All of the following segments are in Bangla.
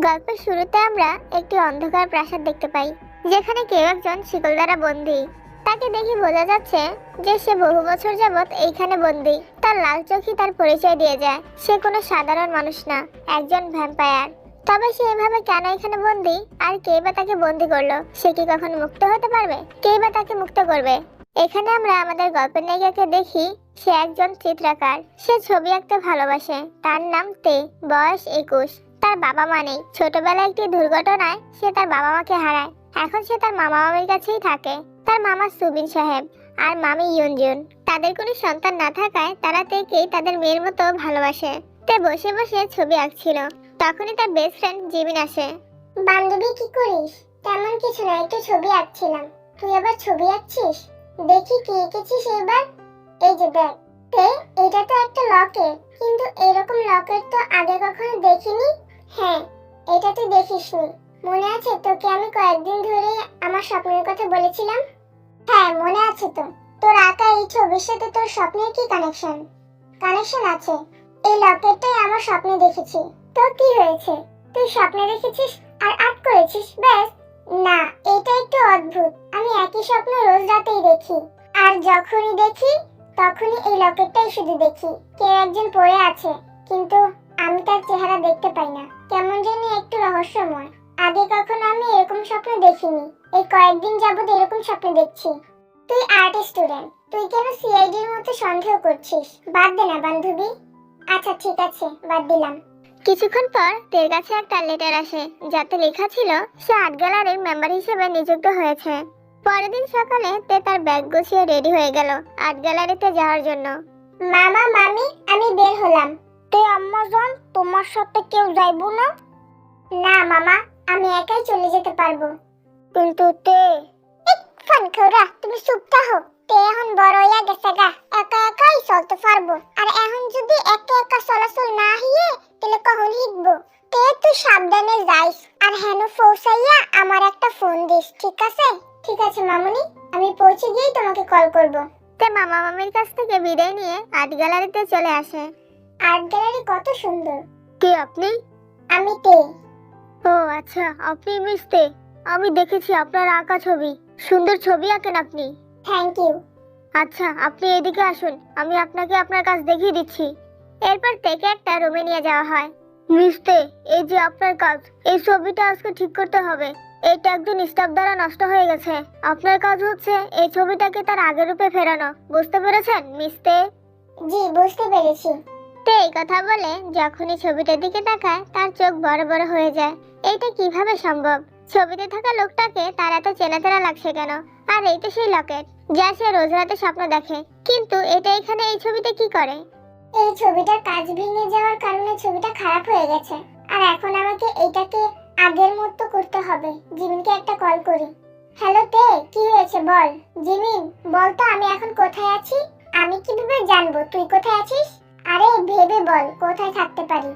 গল্পের শুরুতে আমরা একটি অন্ধকার প্রাসাদ দেখতে পাই, যেখানে কেউ একজন শিকল দ্বারা বন্দী। তাকে দেখে বোঝা যাচ্ছে যে সে বহু বছর যাবৎ এইখানে বন্দী। তার লাল চোখই তার পরিচয় দিয়ে যায় সে কোনো সাধারণ মানুষ না, একজন ভ্যাম্পায়ার। তবে সে এভাবে কেন এখানে বন্দী, আর কে বা তাকে বন্দী করলো? সে কি কখনো মুক্ত হতে পারবে? কে বা তাকে মুক্ত করবে? এখানে আমরা আমাদের গল্পের নায়িকাকে দেখি। সে একজন চিত্রকার। সে ছবি আঁকতে ভালোবাসে। তার নাম তে, বয়স 21। তার বাবা মা নেই। ছোটবেলায় একটি দুর্ঘটনায় সে তার বাবা মাকে হারায়। এখন সে তার মামা মামির কাছেই থাকে। তার মামা সুবিন সাহেব আর মামি ইয়ুনজুন। তাদের কোনো সন্তান না থাকায় তারা তেকেই তাদের মেয়ের মতো ভালোবাসে। তে বসে বসে ছবি আঁকছিল। তখনই তার বেস্ট ফ্রেন্ড জিমিন আসে। বান্ধবী, কি করিস? তেমন কিছু না, একটু ছবি আঁকছিলাম। তুই আবার ছবি আঁকছিস? দেখি কি এঁকেছিস এবার। এই যে দেখ। এটা তো একটা লকেট, কিন্তু এরকম লকেট তো আগে কখনো দেখিনি। হ্যাঁ, এটা তুই দেখিসনি। মনে আছে তোকে আমি কয়েকদিন ধরে আমার স্বপ্নের কথা বলেছিলাম? হ্যাঁ, মনে আছে তো। তোর আঁকা এই ছবির সাথে তোর স্বপ্নের কি কানেকশন? কানেকশন আছে। এই লকেটটাই আমার স্বপ্নে দেখেছি। তো কি হয়েছে? তুই স্বপ্নে দেখেছিস আর আর্ট করেছিস, ব্যাস? না, এটা একটু অদ্ভুত। আমি একই স্বপ্ন রোজ রাতেই দেখি, আর যখনই দেখি তখনই এই লকেটটাই শুধু দেখি। কেউ একজন পড়ে আছে, কিন্তু আমি তার চেহারা দেখতে পাই না। কেমন জানি একটু রহস্যময়। আগে কখনো আমি এরকম স্বপ্ন দেখিনি। এই কয়েকদিন যাবত এরকম স্বপ্ন দেখছি। তুই আর্ট স্টুডেন্ট, তুই কেন সিআইডির মতো সন্দেহ করছিস? বাদ দে না বান্ধবী। আচ্ছা ঠিক আছে, বাদ দিলাম। কিছুক্ষণ পর তের কাছে একটা লেটার আসে, যাতে লেখা ছিল সে আর্ট গ্যালারির মেম্বার হিসেবে নিযুক্ত হয়েছে। পরের দিন সকালে তে তার ব্যাগ গুছিয়ে রেডি হয়ে গেল আর্ট গ্যালারিতে যাওয়ার জন্য। মামা, মামি, আমি বের হলাম। তে আম্মা জান, তোমার সাথে কেউ যাইবো না? না মামা, আমি একাই চলে যেতে পারবো। কিন্তু তে, ফানখোরা, তুমি চুপ থাকো। তে এখন বড় হইয়া গেছে গা, একা একাই চলতে পারবো। আর এখন যদি একা একা চলাচল না হিয়ে, তাহলে কখন হিঁটবো? তে তুই সাবধানে যাইস, আর হেন পৌঁছাইয়া আমার একটা ফোন দিস, ঠিক আছে? ঠিক আছে মামুনি, আমি পৌঁছে গিয়েই তোমাকে কল করব। তে মামা মামির কাছ থেকে বিদায় নিয়ে আর্ট গ্যালারিতে চলে আসে। আর্ট গ্যালারি কত সুন্দর। কে আপনি? আমি তে। ও আচ্ছা, আপনি মিস তে। আমি দেখেছি আপনার আঁকা ছবি। সুন্দর ছবি আঁকেন আপনি। Thank you. আচ্ছা, আপনি এদিকে আসুন, আমি আপনাকে আপনার কাজ দেখিয়ে দিচ্ছি। এরপর তেকে একটা রুমে নিয়ে যাওয়া হয়। মিস তে, এই যে আপনার কাজ। এই ছবিটা আজকে ঠিক করতে হবে। এটা একজন স্টাফ দ্বারা নষ্ট হয়ে গেছে। আপনার কাজ হচ্ছে এই ছবিটাকে তার আগের রূপে ফেরানো। বুঝতে পেরেছেন মিস তে? জি, বুঝতে পেরেছি। তে এই কথা বলে যখনই ছবিটার দিকে তাকায়, তার চোখ বড় বড় হয়ে যায়। এইটা কিভাবে সম্ভব? ছবিতে থাকা লোকটাকে তার এত চেনা চেনা লাগছে কেন? আর এই তো সেই লকেট, যা সে রোজ রাতে স্বপ্ন দেখে। কিন্তু এটা এখানে এই ছবিতে কি করে? এই ছবিটার কাজ ভেঙে যাওয়ার কারণে ছবিটা খারাপ হয়ে গেছে, আর এখন আমাকে এইটাকে আগের মতো করতে হবে। জিমিনকে একটা কল করি। হ্যালো তে, কি হয়েছে বল। জিমিন, বল তো আমি এখন কোথায় আছি? আমি কিভাবে জানবো তুই কোথায় আছিস? আরে ভেবে বল, কোথায় থাকতে পারি?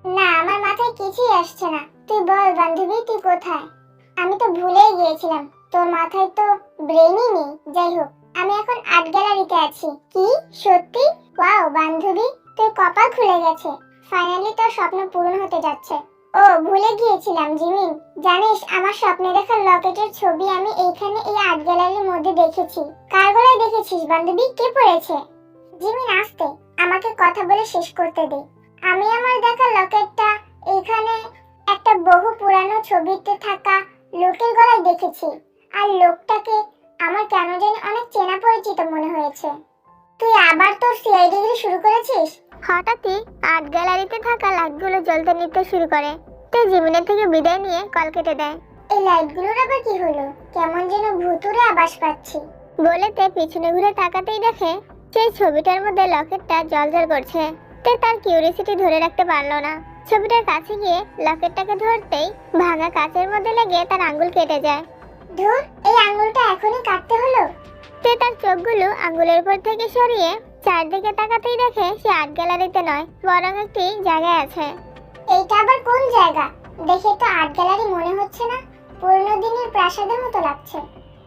না, আমার মাথায় কিছুই আসছে না। তুই বল বান্ধবী, তুই কোথায়? আমি তো ভুলেই গিয়েছিলাম, তোর মাথায় তো ব্রেনই নেই। যাই হোক, আমি এখন আর্ট গ্যালারিতে আছি। কি সত্যি? ওয়াও বান্ধবী, তোর কপাল খুলে গেছে। ফাইনালি তোর স্বপ্ন পূরণ হতে যাচ্ছে। ও, ভুলে গিয়েছিলাম জিমিন, জানিস আমার স্বপ্নে দেখা লকেটের ছবি আমি এইখানে এই আর্ট গ্যালারির মধ্যে দেখেছি। কার গলায় দেখেছিস বান্ধবী? কে পড়েছে? জিমিন আস্তে, আমাকে কথা বলে শেষ করতে দে। আমি আমার দেখা লকেটটা এইখানে একটা বহু পুরানো ছবিতে থাকা লোকের গলায় দেখেছি, আর লোকটাকে আমার কেন জানি অনেক চেনা পরিচিত মনে হয়েছে। তুই আবার তোর সিআইডি শুরু করেছিস? হঠাৎই আর্ট গ্যালারিতে থাকা লাইটগুলো জ্বলতে নিতে শুরু করে। তে জিমিনের থেকে বিদায় নিয়ে কল কেটে দেয়। এই লাইটগুলোর আবার কি হলো? কেমন যেন ভুতুড়ে আভাস পাচ্ছি। বলে তে পিছনে ঘুরে তাকাতেই দেখে সেই ছবিটার মধ্যে লকেটটা জ্বলজ্বল করছে। তে তার কিউরিওসিটি ধরে রাখতে পারলো না। ছবিটার কাছে গিয়ে লকেটটাকে ধরতেই ভাঙা কাচের মধ্যে লেগে তার আঙ্গুল কেটে যায়। ধুর, এই আঙ্গুলটা এখনই কাটতে হলো? তে তার চোখগুলো আঙ্গুলের উপর থেকে সরিয়ে চারদিকে তাকাতেই দেখে সে আর্ট গ্যালারিতে নয়, বরং একটি জায়গায় আছে। এইটা আবার কোন জায়গা? দেখে তো আর্ট গ্যালারি মনে হচ্ছে না, পুরনো দিনের প্রাসাদের মতো লাগছে।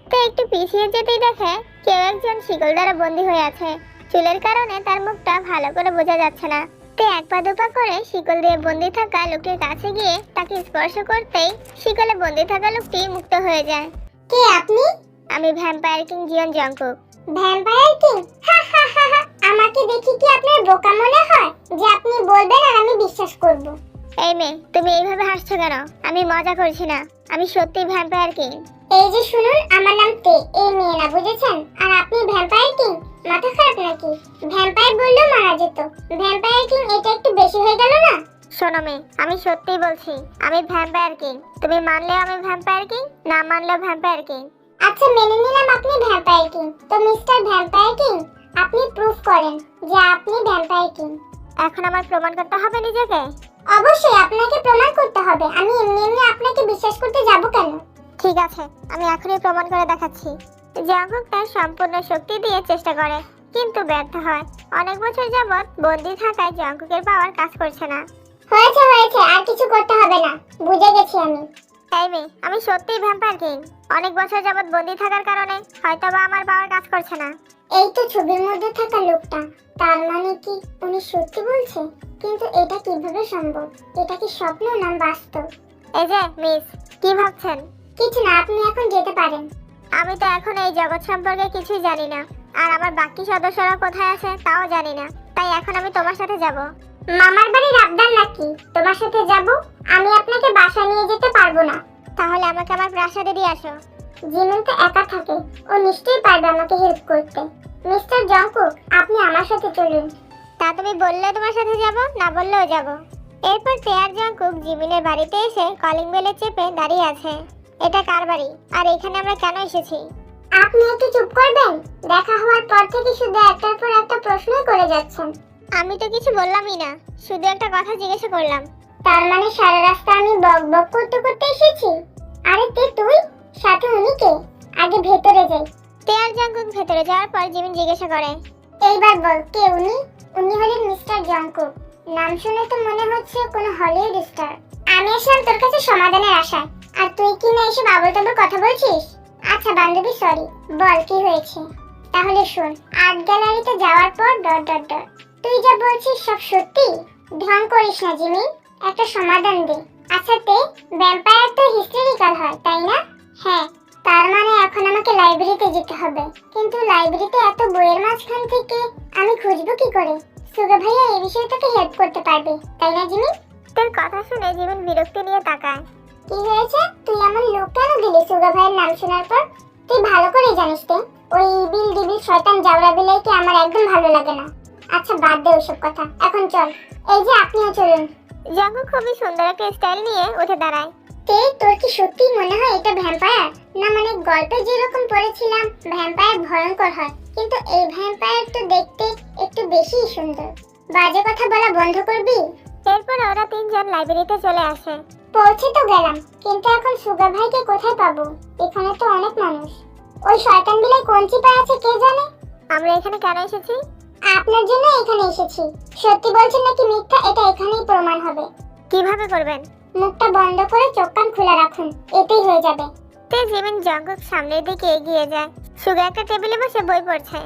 তে একটু পিছিয়ে যেতেই দেখে কেউ একজন শিকল দ্বারা বন্দী হয়ে আছে। চুলের কারণে তার মুখটা ভালো করে বোঝা যাচ্ছে না। তে এক পা দুপা করে শিকল দিয়ে বন্দি থাকা লোকটির কাছে গিয়ে তাকে স্পর্শ করতেই শিকলে বন্দি থাকা লোকটি মুক্ত হয়ে যায়। কে আপনি? আমি vampire king Jeon Jungkook. Vampire king? আমাকে দেখি কি আপনার বোকা মনে হয় যে আপনি বলবেন আর আমি বিশ্বাস করব? এই মেয়ে, তুমি এইভাবে হাসছো কেন? আমি মজা করছি না, আমি সত্যি ভ্যাম্পায়ার কিং। এই যে শুনুন, আমার নাম তে, এই মেয়ে না, বুঝেছেন? আর আপনি ভ্যাম্পায়ার কিং? মাথা খারাপ নাকি? ভ্যাম্পায়ার বললেও মারা যেত, ভ্যাম্পায়ার কিং এটা একটু বেশি হয়ে গেল না? শোনো মেয়ে, আমি সত্যিই বলছি আমি ভ্যাম্পায়ার কিং। তুমি মানলেও আমি ভ্যাম্পায়ার কিং, না মানলেও ভ্যাম্পায়ার কিং। আচ্ছা, মেনে নিলাম আপনি ভ্যাম্পায়ার কিং। তো মিস্টার ভ্যাম্পায়ার কিং, আপনি প্রুফ করেন যে আপনি ভ্যাম্পায়ার কিং। এখন আমার প্রমাণ করতে হবে নিজেকে? অবশ্যই আপনাকে প্রমাণ করতে হবে, আমি এমনি এমনি আপনাকে বিশ্বাস করতে যাব কেন? ঠিক আছে, আমি এখনই প্রমাণ করে দেখাচ্ছি। জঙ্কুক তার সম্পূর্ণ শক্তি দিয়ে চেষ্টা করে, কিন্তু ব্যর্থ হয়। অনেক বছর যাবৎ বন্দি থাকায় জঙ্কুকের পাওয়ার কাজ করছে না। হয়েছে হয়েছে, আর কিছু করতে হবে না, বুঝে গেছি আমি। এই মেয়ে, আমি সত্যিই ভ্যাম্পায়ার কিং। অনেক বছর যাবৎ বন্দি থাকার কারণে হয়তোবা আমার পাওয়ার কাজ করছে না। এই তো ছবির মধ্যে থাকা লোকটা, তার মানে কি উনি সত্যি বলছে? কিন্তু এটা কিভাবে সম্ভব? এটা কি স্বপ্ন না বাস্তব? এই যে মিস, কি ভাবছেন? কিছু না, আপনি এখন যেতে পারেন। আমি তো এখন এই জগৎ সম্পর্কে কিছুই জানি না, আর আমার বাকি সদস্যরা কোথায় আছে তাও জানি না। তাই এখন আমি তোমার সাথে যাব। মামার বাড়ির আবদার নাকি তোমার সাথে যাব? আমি আপনাকে বাসা নিয়ে যেতে পারবো না। তাহলে আমাকে আমার প্রাসাদে দিয়ে আসো। জিমিন তো একা থাকে, ও নিশ্চয়ই পারবে আমাকে হেল্প করতে। মিস্টার জংকুক, আপনি আমার সাথে চলুন। তা তুমি বললে তোমার সাথে যাব, না বললেও যাব। এরপর তেয়ার জংকুক জিমিনের বাড়িতে এসে কলিং বেলে চেপে দাঁড়িয়ে আছে। এটা কার বাড়ি, আর এখানে আমরা কেন এসেছি? আপনি একটু চুপ করবেন? দেখা হওয়ার পর থেকে শুধু একটার পর একটা প্রশ্নই করে যাচ্ছেন। আমি তো কিছু বললামই না, শুধু একটা কথা জিজ্ঞাসা করলাম। তার মানে সারা রাস্তা আমি বক বক করতে করতে এসেছি? আরে তে, তুই সাথে উনি কে? আগে ভেতরে যাই। তেয়ার জংকুক ভেতরে যাওয়ার পর জিমিন জিজ্ঞাসা করে, এইবার বল, কে উনি? উনি হলেন মিস্টার জংকুক। নাম শুনে তো মনে হচ্ছে কোনো হলিউড স্টার। আমি আসলাম তোর কাছে সমাধানের আশায়, আর তুই কি না এসে বাবল তাবল কথা বলছিস? আচ্ছা বান্ধবী, সরি, বল কি হয়েছে? তাহলে শোন, আর্ট গ্যালারিতে যাওয়ার পর ... তুই যা বলছিস সব সত্যি? ঢং করিস না জিমি, একটা সমাধান দে। আচ্ছা তে, ভ্যাম্পায়ার তো হিস্টেরিক্যাল হয়, তাই না? হ্যাঁ। তার মানে এখন আমাকে লাইব্রেরিতে যেতে হবে, কিন্তু লাইব্রেরিতে এত বইয়ের মাঝখান থেকে আমি খুঁজবো কি করে? সুগা ভাইয়া এই বিষয়ে তোকে হেল্প করতে পারবে, তাই না জিমি? তোর কথা শুনে জিমিন বিরক্তি নিয়ে তাকায়। কি হয়েছে? তুই এমন লোক কেন দিলি সুগা ভাইয়ের নাম শোনার পর? তুই ভালো করে জানিস তো ওই ইবিল ডিবিল শয়তান জাউরা বিলাইকে আমার একদম ভালো লাগে না। আচ্ছা বাদ দে ওসব কথা, এখন চল। এই যে আপনিও চলুন। জঙ্কুক খুবই সুন্দর একটা স্টাইল নিয়ে উঠে দাঁড়ায়। তে, তোর কি সত্যি মনে হয় এটা ভ্যাম্পায়ার? না মানে গল্পে যেরকম পড়েছিলাম ভ্যাম্পায়ার ভয়ঙ্কর হয়, কিন্তু এই ভ্যাম্পায়ার তো দেখতে একটু বেশি সুন্দর। বাজে কথা বলা বন্ধ করবি? এরপর ওরা তিনজন লাইব্রেরিতে চলে আসে। পৌঁছে তো গেলাম, কিন্তু এখন সুগা ভাইকে কোথায় পাবো? এখানে তো অনেক মানুষ। ওই শয়তান বিলাই কোন চিপায় আছে কে জানে? আমরা এখানে কেন এসেছি? আপনার জন্য এখানে এসেছি। সত্যি বলছেন নাকি মিথ্যা, এটা এখানেই প্রমাণ হবে। কিভাবে করবেন? মুখটা বন্ধ করে চোখ কান খোলা রাখুন, এতেই হয়ে যাবে। তে জিমিন জঙ্কুক সামনের দিকে এগিয়ে যায়। সুগা একটা টেবিলে বসে বই পড়ছে।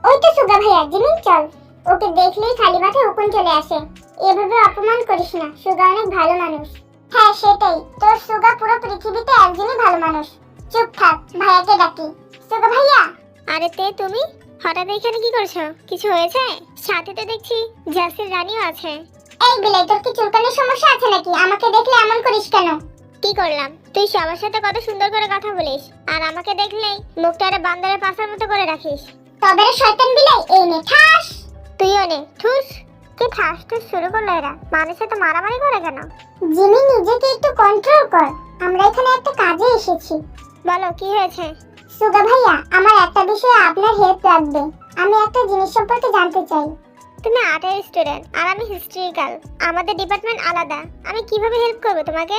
ওই তো সুগা ভাইয়া, জিমিন চল। ওকে দেখলেই খালি মাথায় উকুন চলে আসে। এভাবে অপমান করিস না, সুগা অনেক ভালো মানুষ। হ্যাঁ সেটাই, তোর সুগা পুরো পৃথিবীতে একজনই ভালো মানুষ। চুপ থাক, ভাইয়াকে ডাকি। সুগা ভাইয়া। আরে তে, তুমি হঠাৎ এখানে কি করছো? কিছু হয়েছে? সাথে তো দেখছি জাসির রানীও আছে। এই বিলাই, তোর কি চুলকানির সমস্যা আছে নাকি? আমাকে দেখলে এমন করিস কেন? কি করলাম? তুই সবার সাথে কত সুন্দর করে কথা বলিস, আর আমাকে দেখলেই মুখটা আরে বান্দরের পাছার মতো করে রাখিস। তবে রে শয়তান বিলাই, এই নে ঠাস। তুইও নে ঠুস। কি ঠাস ঠুস শুরু করলো এরা? মানুষের তো মারামারি করে কেন? জিমি, নিজেকে একটু কন্ট্রোল কর। আমরা এখানে একটা কাজে এসেছি। বলো কি হয়েছে? সুগা ভাইয়া, আমার একটা বিষয়ে আপনার হেল্প লাগবে। আমি একটা জিনিস সম্পর্কে জানতে চাই। তুমি আর্টের স্টুডেন্ট আর আমি হিস্ট্রিক্যাল, আমাদের ডিপার্টমেন্ট আলাদা। আমি কিভাবে হেল্প করব তোমাকে?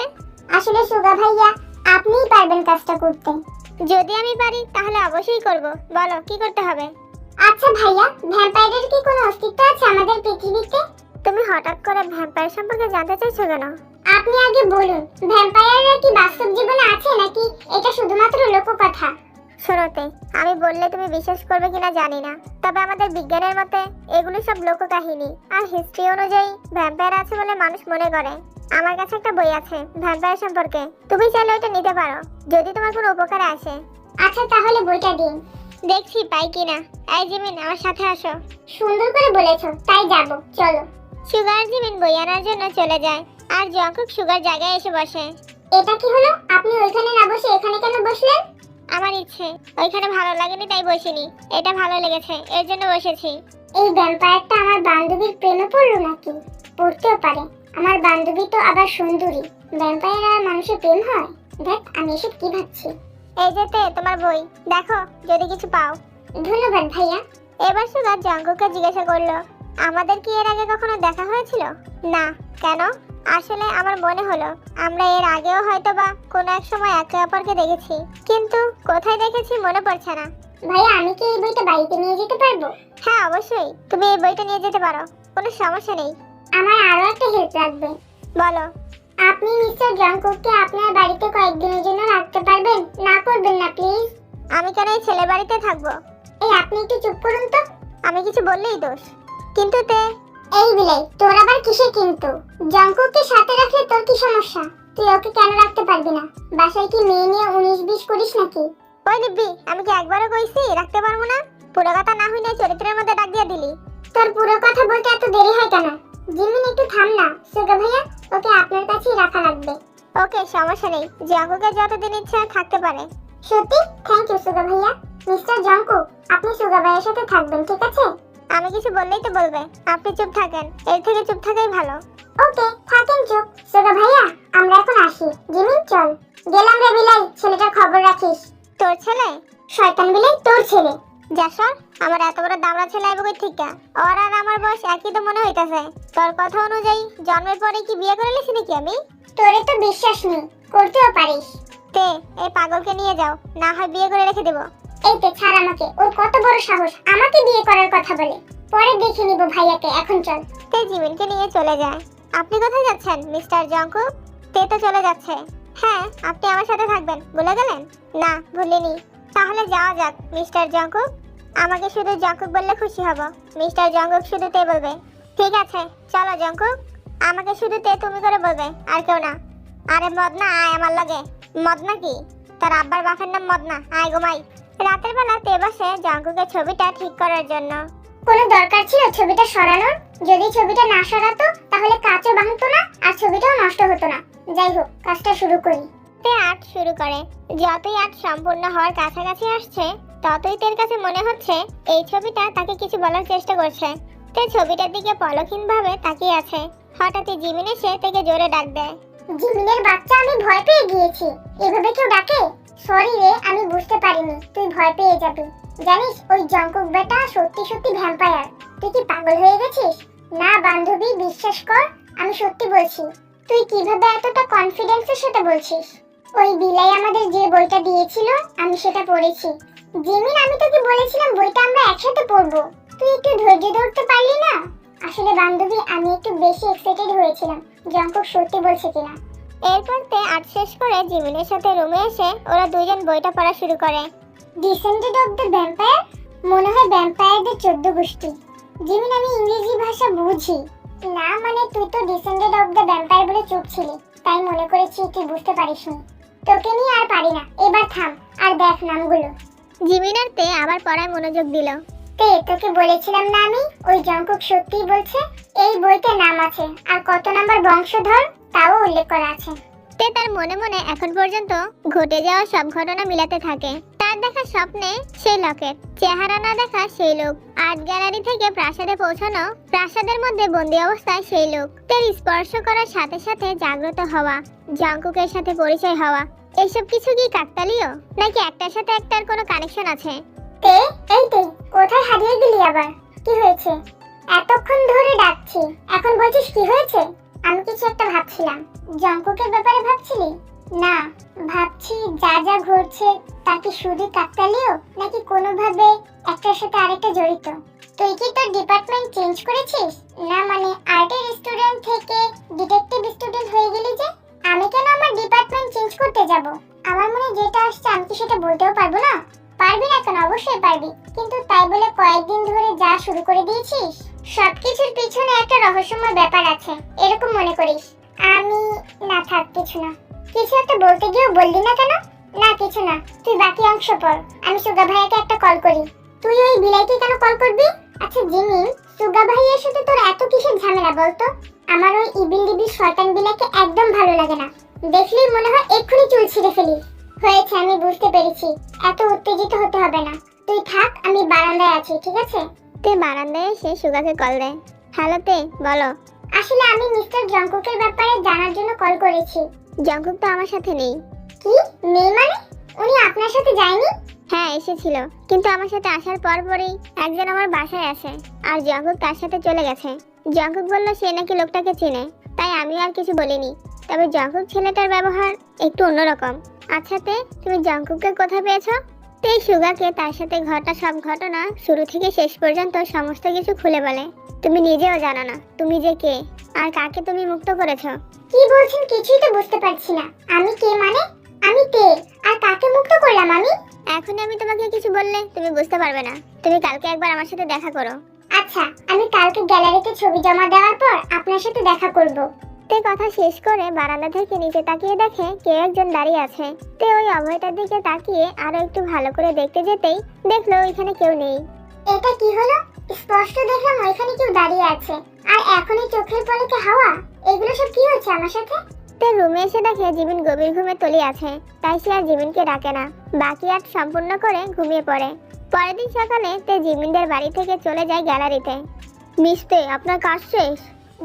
আসলে সুগা ভাইয়া, আপনিই পারবেন কাজটা করতে। যদি আমি পারি তাহলে অবশ্যই করব। বলো কি করতে হবে? আচ্ছা ভাইয়া, ভ্যাম্পায়ারের কি কোনো অস্তিত্ব আছে আমাদের পৃথিবীতে? তুমি হঠাৎ করে ভ্যাম্পায়ার সম্পর্কে জানতে চাইছো কেন? আপনি আগে বলুন, ভ্যাম্পায়াররা কি বাস্তব জীবনে আছে নাকি এটা শুধুমাত্র লোককথা? শোনোতে, আমি বললে তুমি বিশ্বাস করবে কিনা জানি না, তবে আমাদের বিজ্ঞানের মতে এগুলো সব লোককাহিনী আর হিস্ট্রি অনুযায়ী ভ্যাম্পায়ার আছে বলে মানুষ মনে করে। আমার কাছে একটা বই আছে ভ্যাম্পায়ার সম্পর্কে, তুমি চাইলে ওটা নিতে পারো যদি তোমার কোনো উপকারে আসে। আচ্ছা তাহলে বইটা দিন। দেখছি পাই কিনা। এই জিমিন, আমার সাথে আসো। সুন্দর করে বলেছো, তাই যাব, চলো। সুগার জিমিন বই আনার জন্য চলে যায় আর জঙ্কুক সুগার জায়গায় এসে বসে। এটা কি হলো? আপনি ওইখানে না বসে এখানে কেন বসলেন? আমার ইচ্ছে, ওইখানে ভালো লাগেনি তাই বসিনি, এটা ভালো লেগেছে এর জন্য বসেছি। এই ভ্যাম্পায়ারটা আমার বান্ধবীর প্রেমে পড়লো নাকি? পড়তেও পারে, আমার বান্ধবী তো আবার সুন্দরী। ভ্যাম্পায়ার আর মানুষের প্রেম হয়? দেখ আমি এসব কি ভাবছি। এই যে তে, তোমার বই দেখো যদি কিছু পাও। ধন্যবাদ ভাইয়া। এবার সুগার জঙ্কুককে জিজ্ঞাসা করলো, আমাদের কি এর আগে কখনো দেখা হয়েছিল? না। কেন? আসলে আমার মনে হলো আমরা এর আগেও হয়তো বা কোনো এক সময় একে অপরকে দেখেছি, কিন্তু কোথায় দেখেছি মনে পড়ছে না। ভাইয়া আমি কি এই বইটা বাড়িতে নিয়ে যেতে পারবো? হ্যাঁ অবশ্যই, তুমি এই বইটা নিয়ে যেতে পারো, কোনো সমস্যা নেই। আমার আরো একটা হেল্প লাগবে। বলো। আপনি মিস্টার জঙ্কুককে আপনার বাড়িতে কয়েকদিনের জন্য রাখতে পারবেন? না করবেন না প্লিজ। আমি কেন এই ছেলে বাড়িতে থাকবো? এই আপনি একটু চুপ করুন তো। আমি কিছু বললেই দোষ। কিন্তু তে, এই বিলাই, তোর আবার কিসে কিন্তু? জঙ্কুককে সাথে রাখলে তোর কি সমস্যা? তুই ওকে কেন রাখতে পারবি না? বাসায় কি মেয়ে নিয়ে 19-20 করিস নাকি? ওই দিব্যি, আমি কি একবারও কইছি রাখতে পারবো না? পুরো কথা না হইলে চরিত্রের মধ্যে ডাক দিয়ে দিলি। তোর পুরো কথা বলতে এত দেরি হয় কেন? জিমিন একটু থাম না। সুগা ভাইয়া, ওকে আপনার কাছেই রাখা লাগবে। ওকে, সমস্যা নেই, জঙ্কুকে যতদিন ইচ্ছা থাকতে পারে। সত্যি? থ্যাংক ইউ সুগা ভাইয়া। মিস্টার জঙ্কুক, আপনি সুগা ভাইয়ের সাথে থাকবেন, ঠিক আছে? আমি কিছু বললেই তো বলবে, আপনি চুপ থাকেন, এর থেকে চুপ থাকাই ভালো। ওকে, থাকেন চুপ। সুগা ভাইয়া, আমরা এখন আসি। জিমিন চল। গেলাম রে বিলাই, ছেলেটার খবর রাখিস। তোর ছেলে? শয়তান বিলাই, তোর ছেলে। যাসর, আমার এত বড় দামড়া ছেলে আইব কই থিকা? ওর আর আমার বয়স একই তো মনে হইতাছে। তোর কথা অনুযায়ী জন্মের পরে কি বিয়ে করে লিছি নাকি আমি? তোরে তো বিশ্বাস নেই, করতেও পারিস। তে, এই পাগলকে নিয়ে যাও, না হয় বিয়ে করে রেখে দেবো। এই তে ছাড় আমাকে, ওর কত বড় সাহস আমাকে বিয়ে করার কথা বলে। পরে দেখে নিব ভাইয়াকে, এখন চল। তে জিমিনকে নিয়ে চলে যায়। আপনি কোথায় যাচ্ছেন মিস্টার জঙ্কুক? তে তো চলে যাচ্ছে। হ্যাঁ, আপনি আমার সাথে থাকবেন, ভুলে গেলেন? না, ভুলিনি। তাহলে যাওয়া যাক মিস্টার জঙ্কুক। আমাকে শুধু জঙ্কুক বললে খুশি হব। মিস্টার জঙ্কুক শুধু তে বলবে। ঠিক আছে, চলো জঙ্কুক। আমাকে শুধু তে তুমি করে বলবে, আর কেউ না। আরে মদনা, আয় আমার লগে। মদনা কি? তার আব্বার বাপের নাম মদনা। আয় ঘুমাই। রাতের বেলা তে বসে জঙ্কুকের ছবিটা ঠিক করার জন্য। কোনো দরকার ছিল ছবিটা সরানোর? যদি ছবিটা না সরাতো তাহলে কাচও ভাঙতো না আর ছবিটাও নষ্ট হতো না। যাই হোক, কাজটা শুরু করি। তে আর্ট শুরু করে। যতই আর্ট সম্পূর্ণ হওয়ার কাছাকাছি আসছে, ততই তের কাছে মনে হচ্ছে এই ছবিটা তাকে কিছু বলার চেষ্টা করছে। তে ছবিটার দিকে পলকহীনভাবে তাকিয়ে আছে। হঠাৎই জিমিন এসে তেকে জোরে ডাক দেয়। জিমিনের বাচ্চা, আমি ভয় পেয়ে গিয়েছি। এভাবে কেউ ডাকে? সরি রে, আমি বুঝতে পারিনি তুই ভয় পেয়ে যাবি। জানিস ওই জঙ্কুক বেটা সত্যি সত্যি ভ্যাম্পায়ার। তুই কি পাগল হয়ে গেছিস? না বান্ধবী, বিশ্বাস কর, আমি সত্যি বলছি। তুই কিভাবে এতটা কনফিডেন্সের সাথে বলছিস? ওই বিলাই আমাদের যে বইটা দিয়েছিল, আমি সেটা পড়েছি। জিমিন, আমি তোকে বলেছিলাম বইটা আমরা একসাথে পড়বো। তুই একটু ধৈর্য ধরতে পারলি না? আসলে বান্ধবী, আমি একটু বেশি এক্সাইটেড হয়েছিলাম জঙ্কুক সত্যি বলছে কিনা। এরপর তে আর্ট শেষ করে জিমিনের সাথে রুমে এসে ওরা দুইজন বইটা পড়া শুরু করে। Descended of the vampire? মনে হয় ভ্যাম্পায়ারদের 14 গোষ্ঠী। জিমিন, আমি ইংরেজি ভাষা বুঝি না, মানে তুই তো ডিসেন্ডেড অফ দ্য ভ্যাম্পায়ার বলে চুপ ছিলি, তাই মনে করেছি তুই বুঝতে পারিসনি। তোকে নিয়ে আর পারি না, এবার থাম আর দেখ নামগুলো। জিমিন আর তে আবার পড়ায় মনোযোগ দিল। তে, তোকে বলেছিলাম না আমি, ওই জঙ্কুক সত্যিই বলছে। এই বইতে নাম আছে আর কত নাম্বার বংশধর তাও উল্লেখ করা আছে। তে তার মনে মনে এখন পর্যন্ত ঘটে যাওয়া সব ঘটনা মিলাতে থাকে। তার দেখা স্বপ্নে সেই লোকের চেহারা না দেখা সেই লোক, আর্ট গ্যালারি থেকে প্রাসাদে পৌঁছানো, প্রাসাদের মধ্যে বন্দি অবস্থায় সেই লোক, তের স্পর্শ করার সাথে সাথে জাগ্রত হওয়া, জঙ্কুকের সাথে পরিচয় হওয়া, এসব কিছু কি কাকতালীয় নাকি একটার সাথে একটার কোনো কানেকশন আছে? তে, এই তে, কোথায় হারিয়ে গেলি আবার? কি হয়েছে? এতক্ষণ ধরে ডাকছি, এখন বলছিস কি হয়েছে? আমি কিছু একটা ভাবছিলাম। জঙ্কুকের ব্যাপারে ভাবছিলি? না, ভাবছি যা যা ঘটছে তা কি শুধু কাকতালীয় নাকি কোনোভাবে একটার সাথে আরেকটা জড়িত। তুই কি তোর ডিপার্টমেন্ট চেঞ্জ করেছিস? না মানে আর্টের স্টুডেন্ট থেকে ডিটেকটিভ স্টুডেন্ট হয়ে গেলি যে? আমি কেন আমার ডিপার্টমেন্ট চেঞ্জ করতে যাব? আমার মনে যেটা আসছে আমি কি সেটা বলতেও পারবো না? পারবি না কেন? অবশ্যই পারবি, কিন্তু তাই বলে কয়েকদিন ধরে যা শুরু করে দিয়েছিস। সবকিছুর পিছনে একটা রহস্যময় ব্যাপার আছে, এরকম মনে করিস? আমি না, থাক, কিছু না। কিছু একটা বলতে গিয়েও বললি না কেন? না, কিছু না, তুই বাকি অংশ পড়। আমি সুগা ভাইয়াকে একটা কল করি। তুই ওই বিলাইকে কেন কল করবি? আচ্ছা জিমিন, সুগা ভাইয়ার সাথে তোর এত কিসের ঝামেলা বলতো? আমার ওই ইবিল ডিবিল শয়তান বিলাইকে একদম ভালো লাগে না। দেখলেই মনে হয় এক্ষুনি চুল ছিঁড়ে ফেলিস। হয়েছে, আমি বুঝতে পেরেছি, এত উত্তেজিত হতে হবে না। তুই থাক, আমি বারান্দায় আছি, ঠিক আছে? তে বারান্দায় এসে সুগাকে কল দেয়। হ্যালো তে, বলো। আসলে আমি মিস্টার জংকুকের ব্যাপারে জানার জন্য কল করেছি। জঙ্কুক তো আমার সাথে নেই। কি নেই মানে? উনি আপনার সাথে যায়নি? হ্যাঁ এসেছিল, কিন্তু আমার সাথে আসার পরই একজন আমার বাসায় আসে, আর জঙ্কুক তার সাথে চলে গেছে। জঙ্কুক বলল সে নাকি লোকটাকে চেনে, তাই আমিও আর কিছু বলিনি। তবে জঙ্কুক ছেলেটার ব্যবহার একটু অন্যরকম। আচ্ছা তে, তুমি জঙ্কুককে কোথায় পেয়েছো? তে সুগাকে তার সাথে ঘটা সব ঘটনা শুরু থেকে শেষ পর্যন্ত সমস্ত কিছু খুলে বলে। তুমি নিজেও জানো না তুমি যে কে আর কাকে তুমি মুক্ত করেছো। কি বলছেন কিছুই তো বুঝতে পারছি না। আমি কে মানে? আমি কে আর কাকে মুক্ত করলাম আমি? এখন আমি তোমাকে কিছু বললে তুমি বুঝতে পারবে না। তুমি কালকে একবার আমার সাথে দেখা করো। আচ্ছা, আমি কালকে গ্যালারিতে ছবি জমা দেওয়ার পর আপনার সাথে দেখা করব। তে কথা শেষ করে বারান্দা থেকে নিচে তাকিয়ে দেখে কেউ একজন দাঁড়িয়ে আছে। তে ওই অভয়টার দিকে তাকিয়ে আরো একটু ভালো করে দেখতে যেতেই দেখলো ওইখানে কেউ নেই। এটা কি হলো? স্পষ্ট দেখলাম ওইখানে কেউ দাঁড়িয়ে আছে, আর এখনই চোখের পলকে হাওয়া। এগুলো সব কি হচ্ছে আমার সাথে? তে রুমে এসে দেখে জিমিন গভীর ঘুমে তলিয়ে আছে, তাই সে আর জিমিনকে ডাকে না। বাকি আর্ট সম্পূর্ণ করে ঘুমিয়ে পড়ে। পরের দিন সকালে তে জিমিনদের বাড়ি থেকে চলে যায় গ্যালারিতে। মিস্তে, আপনার কাজ শেষ?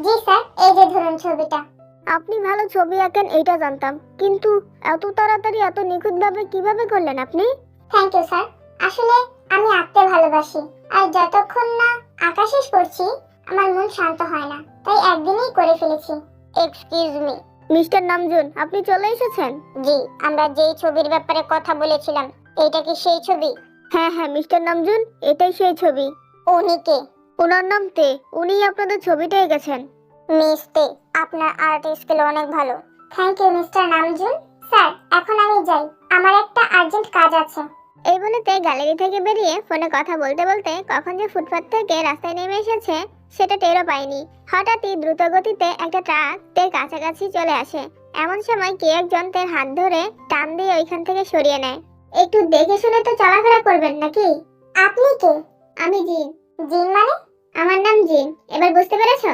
জি স্যার, এই যে ধরুন ছবিটা। আপনি ভালো ছবি আঁকেন এইটা জানতাম, কিন্তু এত তাড়াতাড়ি এত নিখুঁতভাবে কিভাবে করলেন আপনি? Thank you sir. আসলে আমি আঁকতে ভালোবাসি, আর যতক্ষণ না আঁকা শেষ করছি আমার মন শান্ত হয় না, তাই একদিনেই করে ফেলেছি। Excuse me. মিস্টার নামজুন, আপনি চলে এসেছেন? জি, আমরা যেই ছবির ব্যাপারে কথা বলেছিলাম, এইটা কি সেই ছবি? হ্যাঁ হ্যাঁ মিস্টার নামজুন, এটাই সেই ছবি। উনি কে? ওনার নাম তে, উনিই আপনাদের ছবিটা এঁকেছেন। মিস তে, আপনার আর্ট স্কিল অনেক ভালো। Thank you mister Namjoon. Sir, এখন আমি যাই, আমার একটা আর্জেন্ট কাজ আছে। এই বলে তে গ্যালারি থেকে বেরিয়ে ফোনে কথা বলতে বলতে কখন যে ফুটপাত থেকে রাস্তায় নেমে এসেছে সেটা টেরও পায়নি। হঠাৎই দ্রুত গতিতে একটা ট্রাক তের কাছাকাছি চলে আসে। এমন সময় কে একজন তের হাত ধরে টান দিয়ে ওইখান থেকে সরিয়ে নেয়। একটু দেখে শুনে তো চলাফেরা করবেন নাকি? আপনি কে? আমি জিন। জিন মানে? আমার নাম জিন, এবার বুঝতে পেরেছো?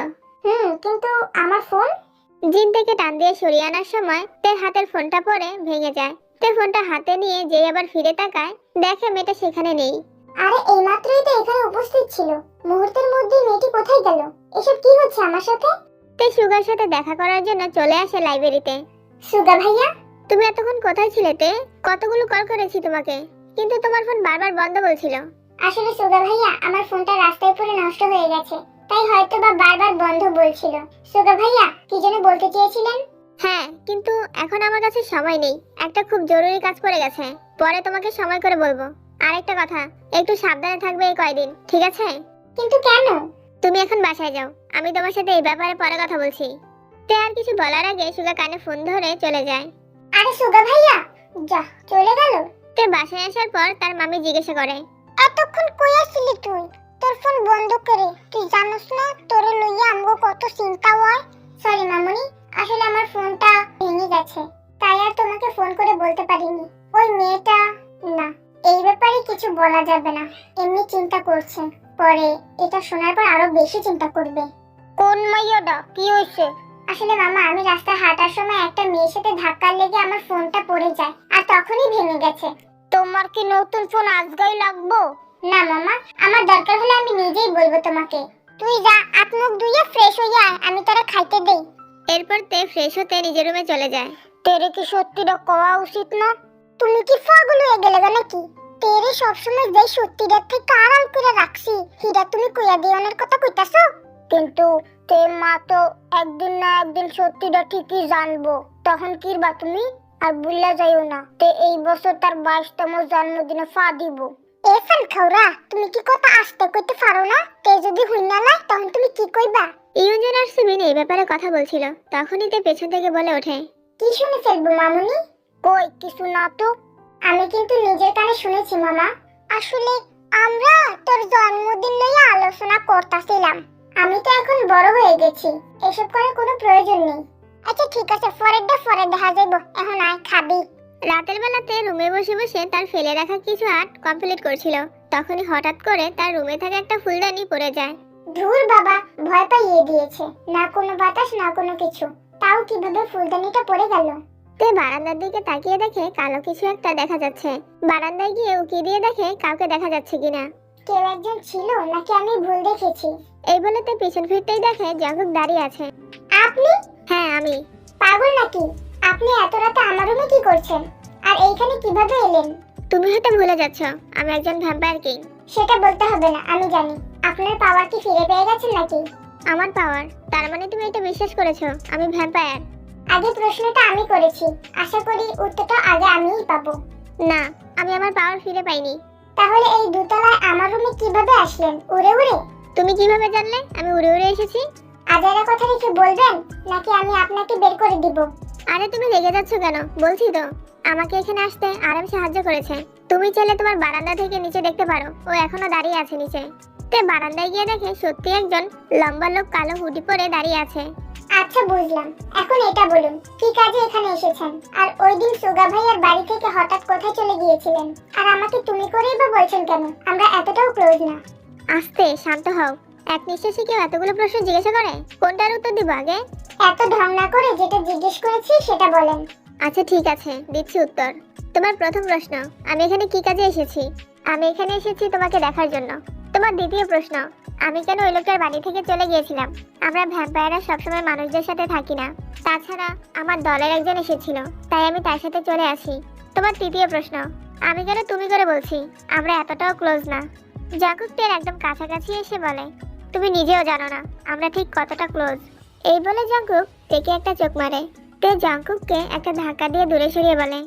কিন্তু আমার ফোন? জিন থেকে টান দিয়ে সরিয়ে আনার সময় তের হাতের ফোনটা পড়ে ভেঙে যায়। তে ফোনটা হাতে নিয়ে যেই আবার ফিরে তাকায়, দেখে মেয়েটা সেখানে নেই। আরে এইমাত্রই তো এখানে উপস্থিত ছিল, মুহূর্তের মধ্যে মেয়েটি কোথায় গেল? এসব কি হচ্ছে আমার সাথে? তে সুগার সাথে দেখা করার জন্য চলে আসে লাইব্রেরিতে। সুগা ভাইয়া? তুমি এতক্ষণ কোথায় ছিলে তে? কতগুলো কল করেছি তোমাকে, কিন্তু তোমার ফোন বারবার বন্ধ বলছিল। আসলে সুগা ভাইয়া, আমার ফোনটা রাস্তায় পড়ে নষ্ট হয়ে গেছে, তাই হয়তো বা বারবার বন্ধ বলছিল। সুগা ভাইয়া, কি যেন বলতে চেয়েছিলেন? হ্যাঁ, কিন্তু এখন আমার কাছে সময় নেই, একটা খুব জরুরি কাজ পড়ে গেছে, পরে তোমাকে সময় করে বলবো। আরেকটা কথা, একটু সাবধানে থাকবে এই কয়দিন, ঠিক আছে? কিন্তু কেন? তুমি এখন বাসায় যাও, আমি তোমার সাথে এই ব্যাপারে পরে কথা বলছি। তে আর কিছু বলার আগে সুগা কানে ফোন ধরে চলে যায়। আরে সুগা ভাইয়া, যা চলে গেল। তে বাসায় আসার পর তার মামি জিজ্ঞাসা করে, এতক্ষণ কই আসলি তুই? তোর ফোন বন্ধ করে, তুই জানোস না তোরে লইয়া আমগো কত চিন্তা হয়? সরি মামুনি, আসলে আমার ফোনটা ভেঙে গেছে, তাই আর তোমাকে ফোন করে বলতে পারিনি। ওই মেয়েটা, না, এই ব্যাপারে কিছু বলা যাবে না, এমনি চিন্তা করছে, পরে এটা শোনার পর আরো বেশি চিন্তা করবে। কোন মাইয়াটা? কি হয়েছে? আসলে মামা, আমি রাস্তায় হাঁটার সময় একটা মেয়ের সাথে ধাক্কা লেগে আমার ফোনটা পড়ে যায়, আর তখনই ভেঙে গেছে। তোমার কি নতুন ফোন আজকেই লাগবো? না মামা, আমার দরকার হলে আমি নিজেই বলবো তোমাকে। তুই যা, হাত মুখ ধুইয়া ফ্রেশ হইয়া আয়, আমি তোরা খাইতে দেই। এরপর তে ফ্রেশ হতে নিজের রুমে চলে যায়। তেরে কি সত্যিটা কওয়া উচিত না? তুমি কি পাগল হয়ে গেলে নাকি? তেরে সবসময় যেই সত্যিটা থেকে আড়াল করে রাখছি, হিরা তুমি কইয়া দিওনের কথা কইতাছো? কিন্তু তে মা তো একদিন না একদিন সত্যিটা ঠিকই জানবো, তখন কিরবা তুমি? আর ভুলে যাইও না, তে এই বছর তার 22তম জন্মদিনে ফা দিব। এসান খাওরা, তুমি কি কথা আসতে কইতে পারো না? তে যদি হইনা না, তখন তুমি কি কইবা? ইউজন আর সুবিন এই ব্যাপারে কথা বলছিল, তখনই তে পেছন থেকে বলে ওঠে, কি শুনে ফেলবো মামুনি? কই কিছু না তো। আমি কিন্তু নিজের কানে শুনেছি মামা। আসলে আমরা তোর জন্মদিন নিয়ে আলোচনা করতেছিলাম। আমি তো এখন বড় হয়ে গেছি, এসব করার কোনো প্রয়োজন নেই। আচ্ছা ঠিক আছে, পরে দেখা যাইব। এখন আয় খাবি। রাতের বেলাতে রুমে বসে বসে তার ফেলে রাখা কিছু আর্ট কমপ্লিট করছিল, তখনই হঠাৎ করে তার রুমে থাকা একটা ফুলদানি পড়ে যায়। ধুর বাবা, ভয় পাইয়ে দিয়েছে। না কোনো বাতাস না কোনো কিছু, তাও কিভাবে ফুলদানিটা পড়ে গেল? তে বারান্দার দিকে তাকিয়ে দেখে কালো কিছু একটা দেখা যাচ্ছে। বারান্দায় গিয়ে উকি দিয়ে দেখে কাউকে দেখা যাচ্ছে কিনা। কেউ একজন ছিল নাকি আমি ভুল দেখেছি? এই বলে তে পিছন ফিরতেই দেখে জঙ্কুক দাঁড়িয়ে আছে। আপনি? হ্যাঁ আমি। পাগল নাকি? আপনি এত রাতে আমার রুমে কি করছেন? আর এইখানে কিভাবে এলেন? তুমি হয়তো ভুলে যাচ্ছ, আমি একজন ভ্যাম্পায়ার কিং। সেটা বলতে হবে না, আমি জানি। আপনার পাওয়ার কি ফিরে পেয়ে গেছেন নাকি? আমার পাওয়ার? তার মানে তুমি এটা বিশ্বাস করেছো আমি ভ্যাম্পায়ার? আগে প্রশ্নটা আমি করেছি, আশা করি উত্তরটা আগে আমিই পাবো। না, আমি আমার পাওয়ার ফিরে পাইনি। তাহলে এই দোতলায় আমার রুমে কিভাবে আসলেন? উড়ে উড়ে? তুমি কিভাবে জানলে আমি উড়ে উড়ে এসেছি? আজারা কথা রেখে বলবেন নাকি আমি আপনাকে বের করে দিব? আরে তুমি রেগে যাচ্ছ কেন? বলছি তো, আমাকে এখানে আসতে আরাম সাহায্য করেছে। তুমি চাইলে তোমার বারান্দা থেকে নিচে দেখতে পারো, ও এখনো দাঁড়িয়ে আছে নিচে। তে বারান্দায় গিয়ে দেখে সত্যি একজন লম্বা লোক কালো হুডি পরে দাঁড়িয়ে আছে। আচ্ছা বুঝলাম, এখন এটা বলুন কি কাজে এখানে এসেছেন? আর ওই দিন সুগা ভাইয়ার বাড়ি থেকে হঠাৎ কোথায় চলে গিয়েছিলেন? আর আমাকে তুমি করেই বা বলছেন কেন? আমরা এতটাও ক্লোজ না। আস্তে, শান্ত হও। এক নিঃশ্বাসে কেউ এতগুলো প্রশ্ন জিজ্ঞাসা করে? কোনটার উত্তর দিব আগে? এত ঢং না করে যেটা জিজ্ঞেস করেছি সেটা বলেন। আচ্ছা ঠিক আছে, দিচ্ছি উত্তর। তোমার প্রথম প্রশ্ন, আমি এখানে কি কাজে এসেছি? আমি এখানে এসেছি তোমাকে দেখার জন্য। তোমার দ্বিতীয় প্রশ্ন, আমি কেন ওই লোকের বাড়ি থেকে চলে গিয়েছিলাম? আমরা ভ্যাম্পায়াররা সবসময় মানুষদের সাথে থাকি না। তাছাড়া আমার দলের একজন এসেছিল, তাই আমি তার সাথে চলে আসি। তোমার তৃতীয় প্রশ্ন, আমি কেন তুমি করে বলছি? আমরা এতটাও ক্লোজ না। জাঙ্কুক তের একদম কাছাকাছি এসে বলে, তুমি নিজেও জানো না আমরা ঠিক কতটা ক্লোজ। এই বলে জাঙ্কুক তেকে একটা চোখ মারে। তে জাঙ্কুককে একটা ধাক্কা দিয়ে দূরে সরিয়ে বলে,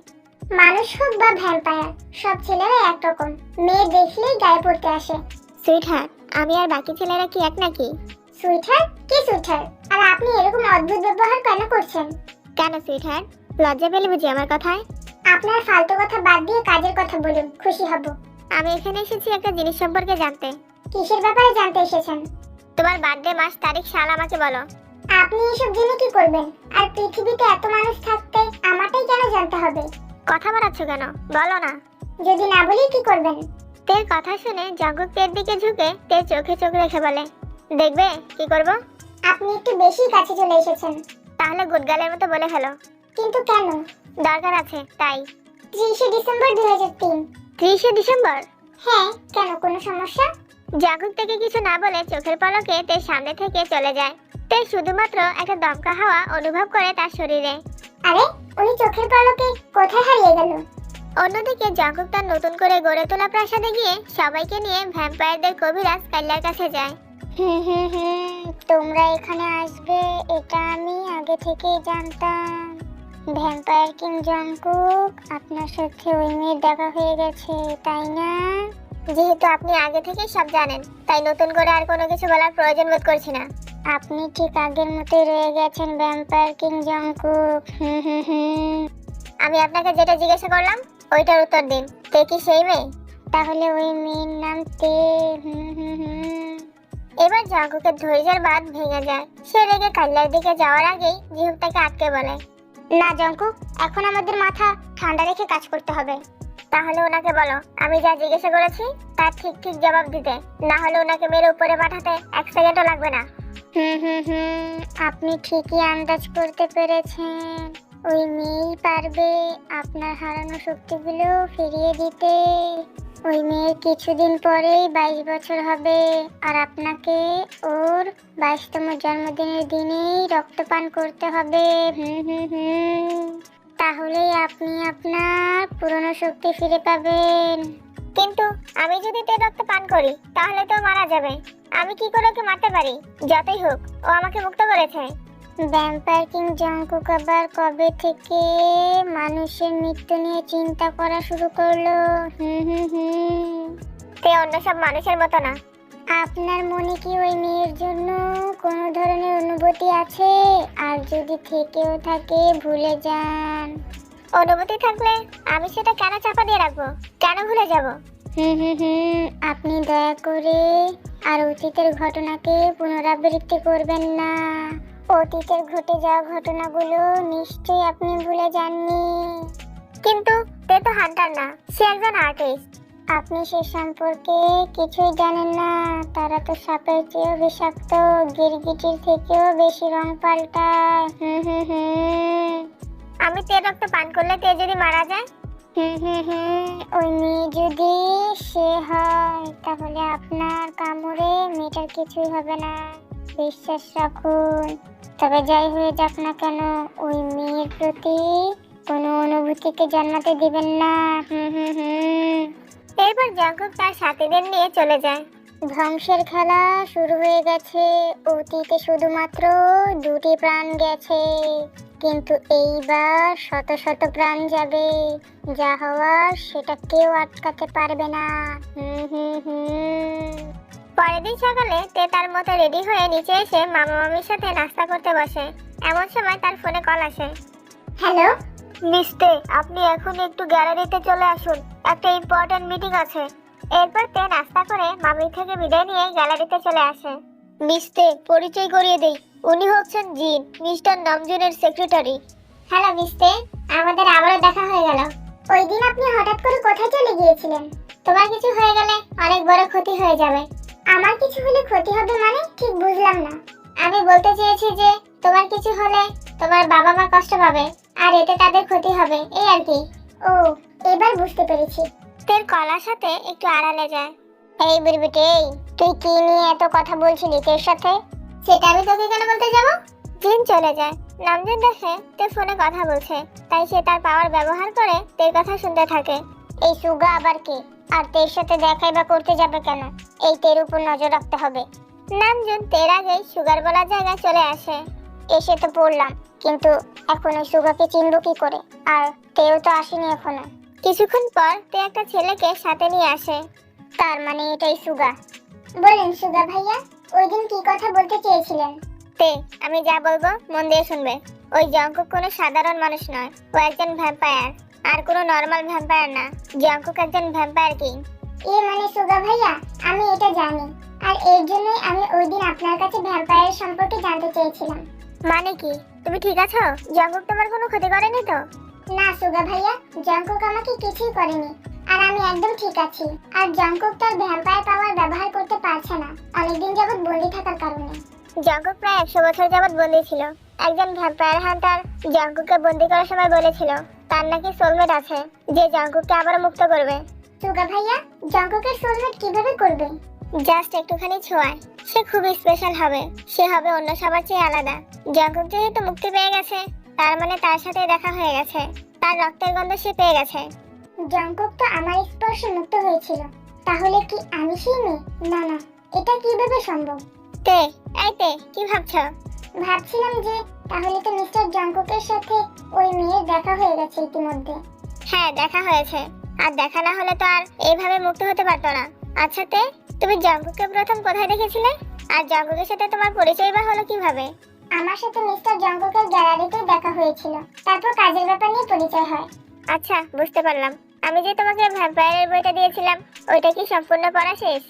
মানুষ হোক বা ভ্যাম্পায়ার, সব ছেলেরা একরকম। মেয়ে দেখলেই গায়ে পড়তে আসে। সুইটহার্ট, আমি আর বাকি ছেলেরা কি এক নাকি? সুইটার? কি সুইটার? আর আপনি এরকম অদ্ভুত ব্যবহার কেন করছেন? কেন সুইটহার্ট, লজ্জা পেলে বুঝি আমার কথায়? আপনার ফালতু কথা বাদ দিয়ে কাজের কথা বলুন, খুশি হব। আমি এখানে এসেছি একটা জিনিস সম্পর্কে জানতে। কিসের ব্যাপারে জানতে এসেছেন? তোমার বার্থডে, মাস, তারিখ, সাল আমাকে বলো। আপনি এসব জেনে কি করবেন? আর পৃথিবীতে এত মানুষ থাকতে আমারটাই কেন জানতে হবে? কথা বাড়াচ্ছ কেন? বলো না। যদি না বলি কি করবেন? তের কথা শুনে জাঙ্কুক তের দিকে ঝুঁকে তের চোখে চোখ রেখে বলে, দেখবে কি করব? আপনি একটু বেশি কাছে চলে এসেছেন। তাহলে গুডগালের মতো বলে ফেলো। কিন্তু কেন? দরকার আছে তাই। 30শে ডিসেম্বর 2003। 30শে ডিসেম্বর? হ্যাঁ, কেন কোনো সমস্যা? জাঙ্কুক থেকে কিছু না বলে চোখের পলকে তের সামনে থেকে চলে যায়। তে শুধুমাত্র একটা দমকা হাওয়া অনুভব করে তার শরীরে। আরে, উনি চোখের পলকে কোথায় হারিয়ে গেল? অন্যদিকে জাঙ্কুক তার নতুন করে গড়ে তোলা প্রাসাদে গিয়ে সবাইকে নিয়ে ভ্যাম্পায়ারদের কবিরাজ কাইলার কাছে যায়। তোমরা এখানে আসবে এটা আমি আগে থেকেই জানতাম। ভ্যাম্পায়ার কিং জঙ্কুক, আপনার সাথে ওই মেয়ের দেখা হয়ে গেছে, তাই না? যেহেতু আপনি আগে থেকেই সব জানেন, তাই নতুন করে আর কোনো কিছু বলার প্রয়োজন বোধ করছি না। আপনি ঠিক আগের মতোই রয়ে গেছেন ভ্যাম্পায়ার কিং জঙ্কুক। আমি আপনাকে যেটা জিজ্ঞাসা করলাম ওইটার উত্তর দিন। তে কি সেই মেয়ে? তাহলে ওই মেয়ের নাম তে? এবার জাঙ্কুকের ধৈর্যের বাঁধ ভেঙে যায়। সে রেগে কাল্লার দিকে যাওয়ার আগেই জিহুক তাকে আটকে বলে, না জঙ্কুক, এখন আমাদের মাথা ঠান্ডা রেখে কাজ করতে হবে। তাহলে ওনাকে বলো আমি যা জিজ্ঞাসা করেছি তার ঠিক ঠিক জবাব দিতে, না হলে ওনাকে মেরে উপরে পাঠাতে 1 সেকেন্ডও লাগবে না। আপনি ঠিকই আন্দাজ করতে পেরেছেন। ওই মেয়েই পারবে আপনার হারানো শক্তিগুলো ফিরিয়ে দিতে। ওই মেয়ের কিছুদিন পরেই 22 বছর হবে, আর আপনাকে ওর 22তম জন্মদিনের দিনেই রক্তপান করতে হবে। তাহলেই আপনি আপনার পুরনো শক্তি ফিরে পাবেন। কিন্তু আমি যদি তের রক্ত পান করি তাহলে তো মারা যাবে। আমি কি করে ওকে মারতে পারি? যতই হোক ও আমাকে মুক্ত করেছে। ভ্যাম্পায়ার কিং জঙ্কুক আবার কবে থেকে মানুষের মৃত্যু নিয়ে চিন্তা করা শুরু করলো? তে অন্য সব মানুষের মতো না। আপনার মনে কি ওই মেয়ের জন্য কোনো ধরনের অনুভূতি আছে? আর যদি থেকেও থাকে ভুলে যান। অনুভূতি থাকলে আমি সেটা কেন চাপা দিয়ে রাখবো, কেন ভুলে যাব? আপনি দয়া করে আর অতীতের ঘটনাকে পুনরাবৃত্তি করবেন না। অতীতের ঘটে যাওয়া ঘটনাগুলো নিশ্চয়ই আপনি ভুলে যাননি। কিন্তু তে তো হান্টার না, সে একজন আর্টিস্ট। আপনি সে সম্পর্কে কিছুই জানেন না। তারা তো সাপের চেয়েও বিষাক্ত, গিরগিটির থেকেও বেশি রং পাল্টায়। আমি তে রক্ত পান করলে তে যদি মারা যায়? ওই মেয়ে যদি সে হয় তাহলে আপনার কামড়ে মেয়েটার কিছুই হবে না, বিশ্বাস রাখুন। তবে যাই হয়ে যাক না কেন, ওই মেয়ের প্রতি কোনো অনুভূতিকে জন্মাতে দিবেন না। এরপর জঙ্কুক তার সাথীদের নিয়ে চলে যায়। ধ্বংসের খেলা শুরু হয়ে গেছে। অতীতে শুধুমাত্র 2টি প্রাণ গেছে, কিন্তু এইবার শত শত প্রাণ যাবে। যা হওয়ার সেটা কেউ আটকাতে পারবে না। পরের দিন সকালে তে তার মতো রেডি হয়ে নিচে এসে মামা মামির সাথে নাস্তা করতে বসে। এমন সময় তার ফোনে কল আসে। হ্যালো, মিস্টে, আপনি এখন একটু গ্যালারিতে চলে আসুন, একটা ইম্পর্টেন্ট মিটিং আছে। এরপর তে নাস্তা করে মামি থেকে বিদায় নিয়ে গ্যালারিতে চলে আসে। মিস্টে, পরিচয় করিয়ে দেই, উনি হচ্ছেন জিন, মিস্টার নামজুনের সেক্রেটারি। হ্যালো মিস্তে, আমাদের আবারও দেখা হয়ে গেল। ওই দিন আপনি হঠাৎ করে কোথায় চলে গিয়েছিলেন? তোমার কিছু হয়ে গেলে অনেক বড় ক্ষতি হয়ে যাবে। আমার কিছু হলে ক্ষতি হবে মানে ঠিক বুঝলাম না। আমি বলতে চেয়েছি যে তোমার কিছু হলে তোমার বাবা মা কষ্ট পাবে, আর এতে তাদের ক্ষতি হবে, এই আর কি। ও, এবার বুঝতে পেরেছি। তের কলার সাথে একটু আড়ালে যায়। এই বুড়বিটে, তুই কি নিয়ে এত কথা বলছিলি তোর সাথে? সেটা আমি তোকে কেন বলতে যাব? জিন চলে যায়। নামজুন দেখে তে ফোনে কথা বলছে, তাই সে তার পাওয়ার ব্যবহার করে তের কথা শুনতে থাকে। এই সুগা আবার কে? আর তের সাথে দেখাই বা করতে যাবে কেন? এই তের উপর নজর রাখতে হবে। নামজুন তের আগেই সুগার বলার জায়গায় চলে আসে। এসে তো পড়লাম, কিন্তু এখন ওই সুগাকে চিনব কি করে? আর তেও তো আসেনি এখনো। কিছুক্ষণ পর তে একটা ছেলেকে সাথে নিয়ে আসে। তার মানে এটাই সুগা। বলেন সুগা ভাইয়া, ওই দিন কি কথা বলতে চেয়েছিলেন? তে, আমি যা বলবো মন দিয়ে শুনবে। ওই জঙ্কুক কোনো সাধারণ মানুষ নয়, ও একজন ভ্যাম্পায়ার, আর কোনো নরমাল ভ্যাম্পায়ার না। জঙ্কুক একজন ভ্যাম্পায়ার কিং। মানে সুগা ভাইয়া, আমি এটা জানি, আর এর জন্যই আমি ওই দিন আপনার কাছে ভ্যাম্পায়ার সম্পর্কে জানতে চেয়েছিলাম। মানে কি, তুমি ঠিক আছো? জঙ্কুক তোমার কোনো ক্ষতি করেনি তো? না সুগা ভাইয়া, জঙ্কুক আমাকে কিছুই করেনি, আর আমি একদম ঠিক আছি। আর জঙ্কুক তার ভ্যাম্পায়ার পাওয়ার ব্যবহার করতে পারছে না, অনেকদিন যাবত বন্দি থাকার কারণে। জঙ্কুক প্রায় 100 বছর যাবত বন্দি ছিল। একজন ভ্যাম্পায়ার হান্টার জঙ্কুককে বন্দি করার সময় বলেছিল তার নাকি সোলমেট আছে, যে জঙ্কুককে আবার মুক্ত করবে। সুগা ভাইয়া, জঙ্কুকের সোলমেট কিভাবে করবে? জাস্ট একটুখানি ছোঁয়ায় সে খুব স্পেশাল হবে, সে হবে অন্য সবার চেয়ে আলাদা। জঙ্কুক যেহেতু মুক্তি পেয়ে গেছে, তার মানে তার সাথে দেখা হয়ে গেছে, তার রক্তের গন্ধ সে পেয়ে গেছে। জঙ্কুক তো আমার স্পর্শে মুক্ত হয়েছিল, তাহলে কি আমি সেই মেয়ে? না না, এটা কিভাবে সম্ভব? তে, এই তে, কি ভাবছো? ভাবছিলাম যে তাহলে তো মিস্টার জঙ্কুকের সাথে ওই মেয়ের দেখা হয়ে গেছে ইতিমধ্যে। হ্যাঁ, দেখা হয়েছে, আর দেখা না হলে তো আর এইভাবে মুক্ত হতে পারতো না। আচ্ছা তে, তুমি জঙ্কুককে প্রথম কোথায় দেখেছিলে, আর জঙ্কুকের সাথে তোমার পরিচয় বা হলো কিভাবে? আমার সাথে মিস্টার জঙ্কুকের গ্যালারিতে দেখা হয়েছিল, তারপর কাজের ব্যাপার নিয়ে পরিচয় হয়। আচ্ছা, বুঝতে পারলাম। আমি যে তোমাকে ভ্যাম্পায়ারের বইটা দিয়েছিলাম, ওইটা কি সম্পূর্ণ পড়া শেষ?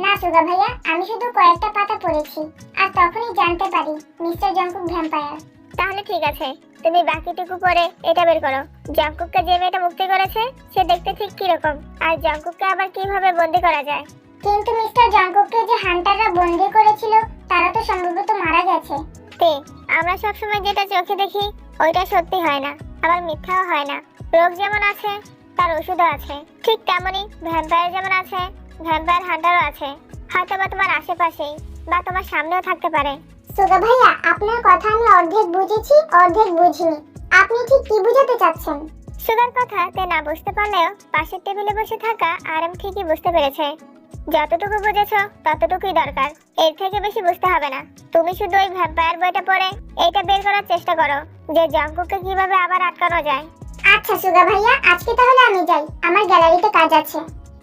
না সুগা ভাইয়া, আমি শুধু কয়েকটা পাতা পড়েছি, আর তখনই জানতে পারি মিস্টার জঙ্কুক ভ্যাম্পায়ার। তাহলে ঠিক আছে, তুমি বাকিটুকু পড়ে এটা বের করো। জঙ্কুককে যে মেয়েটা মুক্তি করেছে সে দেখতে ঠিক কিরকম, আর জঙ্কুককে আবার কিভাবে বন্দি করা যায়। কিন্তু মিস্টার জঙ্কুককে যে হান্টাররা বন্দি করেছিল তারা তো সম্ভবত মারা গেছে। তে, আমরা সবসময় যেটা চোখে দেখি ওইটা সত্যি হয় না, আবার মিথ্যাও হয় না। রোগ যেমন আছে তার ওষুধও আছে, ঠিক তেমনই ভ্যাম্পায়ার যেমন আছে, ভ্যাম্পায়ার হান্টারও আছে। হয়তো বা তোমার আশেপাশেই বা তোমার সামনেও থাকতে পারে। সুগা ভাইয়া, আপনার কথা আমি অর্ধেক বুঝেছি, অর্ধেক বুঝিনি। আপনি ঠিক কি বোঝাতে চাচ্ছেন? সুগার কথা তে না বুঝতে পারলেও পাশের টেবিলে বসে থাকা আরএম ঠিকই বুঝতে পেরেছে। যতটুকু বুঝেছো ততটুকুই দরকার, এর থেকে বেশি বুঝতে হবে না। তুমি শুধু ওই ভ্যাম্পায়ার বইটা পড়ে এইটা বের করার চেষ্টা করো যে জঙ্কুককে কিভাবে আবার আটকানো যায়। আচ্ছা সুগা ভাইয়া, আজকে তাহলে আমি যাই, আমার গ্যালারিতে কাজ আছে।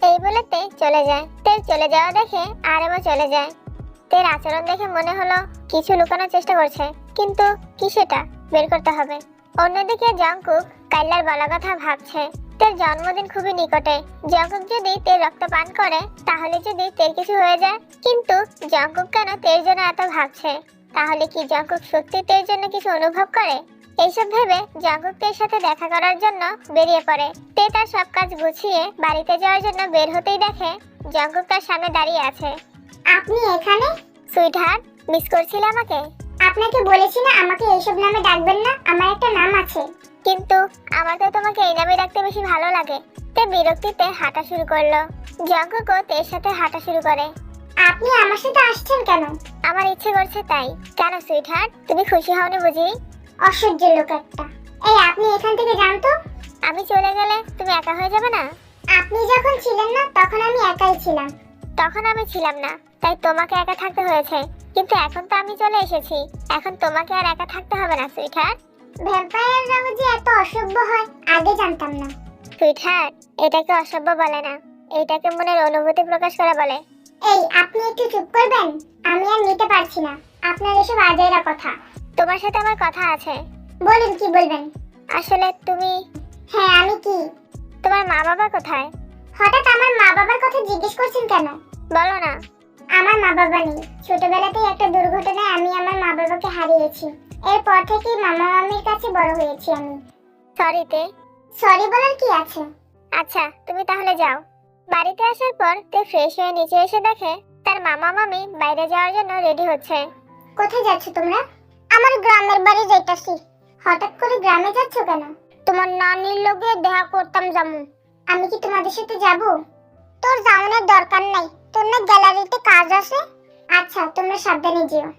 এই বলে তে চলে যায়। তের চলে যাওয়া দেখে আরএমও চলে যায়। তের আচরণ দেখে মনে হলো কিছু লুকানোর চেষ্টা করছে, কিন্তু কি সেটা বের করতে হবে। অন্যদিকে জঙ্কুক কাইলার বলা কথা ভাবছে। তের জন্মদিন খুবই নিকটে। জঙ্কুক যদি তের রক্ত পান করে তাহলে যদি তের কিছু হয়ে যায়, কিন্তু জঙ্কুক কেন তের জন্য এত ভাবছে? তাহলে কি জঙ্কুক সত্যি তের জন্য কিছু অনুভব করে? এইসব ভেবে জঙ্কুক তের সাথে দেখা করার জন্য বেরিয়ে পড়ে। তে তার সব কাজ গুছিয়ে বাড়িতে যাওয়ার জন্য বের হতেই দেখে জঙ্কুক তার সামনে দাঁড়িয়ে আছে। আপনি এখানে? সুইটহার্ট, মিস করছিলে আমাকে? আপনাকে বলেছি না আমাকে এইসব নামে ডাকবেন না, আমার একটা নাম আছে। কিন্তু আমার তো তোমাকে এই নামে ডাকতে বেশি ভালো লাগে। তে বিরক্তিতে হাঁটা শুরু করলো। জঙ্কুকও তের সাথে হাঁটা শুরু করে। আপনি আমার সাথে আসছেন কেন? আমার ইচ্ছে করছে তাই। কেন সুইটহার্ট, তুমি খুশি হওনি বুঝি? অসহ্য লোক একটা। এই আপনি এখান থেকে যান তো। আমি চলে গেলে তুমি একা হয়ে যাবে না? আপনি যখন ছিলেন না তখন আমি একাই ছিলাম। তখন আমি ছিলাম না, তাই তোমাকে একা থাকতে হয়েছে। কিন্তু এখন তো আমি চলে এসেছি, এখন তোমাকে আর একা থাকতে হবে না সুইটহার্ট। ভ্যাম্পায়াররাও যে এত অসভ্য হয় আগে জানতাম না। সুইটহার্ট, এটাকে অসভ্য বলে না, এটাকে মনের অনুভূতি প্রকাশ করা বলে। এই আপনি একটু চুপ করবেন? আমি আর নিতে পারছি না আপনার এসব আজাইরা কথা। তোমার সাথে আমার কথা আছে। বলুন কি বলবেন? আসলে তুমি, হ্যাঁ আমি কি? তোমার মা বাবা কোথায়? হঠাৎ আমার মা বাবার কথা জিজ্ঞেস করছেন কেন? বলো না। আমার মা বাবা নেই। ছোটবেলাতেই একটা দুর্ঘটনায় আমি আমার মা বাবাকে হারিয়েছি। এরপর থেকেই মামা মামির কাছে বড় হয়েছি আমি। সরি তে। সরি বলার কি আছে? আচ্ছা তুমি তাহলে যাও। বাড়িতে আসার পর তে ফ্রেশ হয়ে নিচে এসে দেখে তার মামা মামি বাইরে যাওয়ার জন্য রেডি হচ্ছে। কোথায় যাচ্ছ তোমরা? আমার গ্রামের বাড়ি যাইতাছি। হঠাৎ করে গ্রামে যাচ্ছ কেন? তোমার নানির লগে দেখা করতাম জামু। আমি কি তোমাদের সাথে যাব? তোর যাওয়ানোর দরকার নাই, তোর না গ্যালারিতে কাজ আছে। আচ্ছা তোমরা সাবধানে যেও।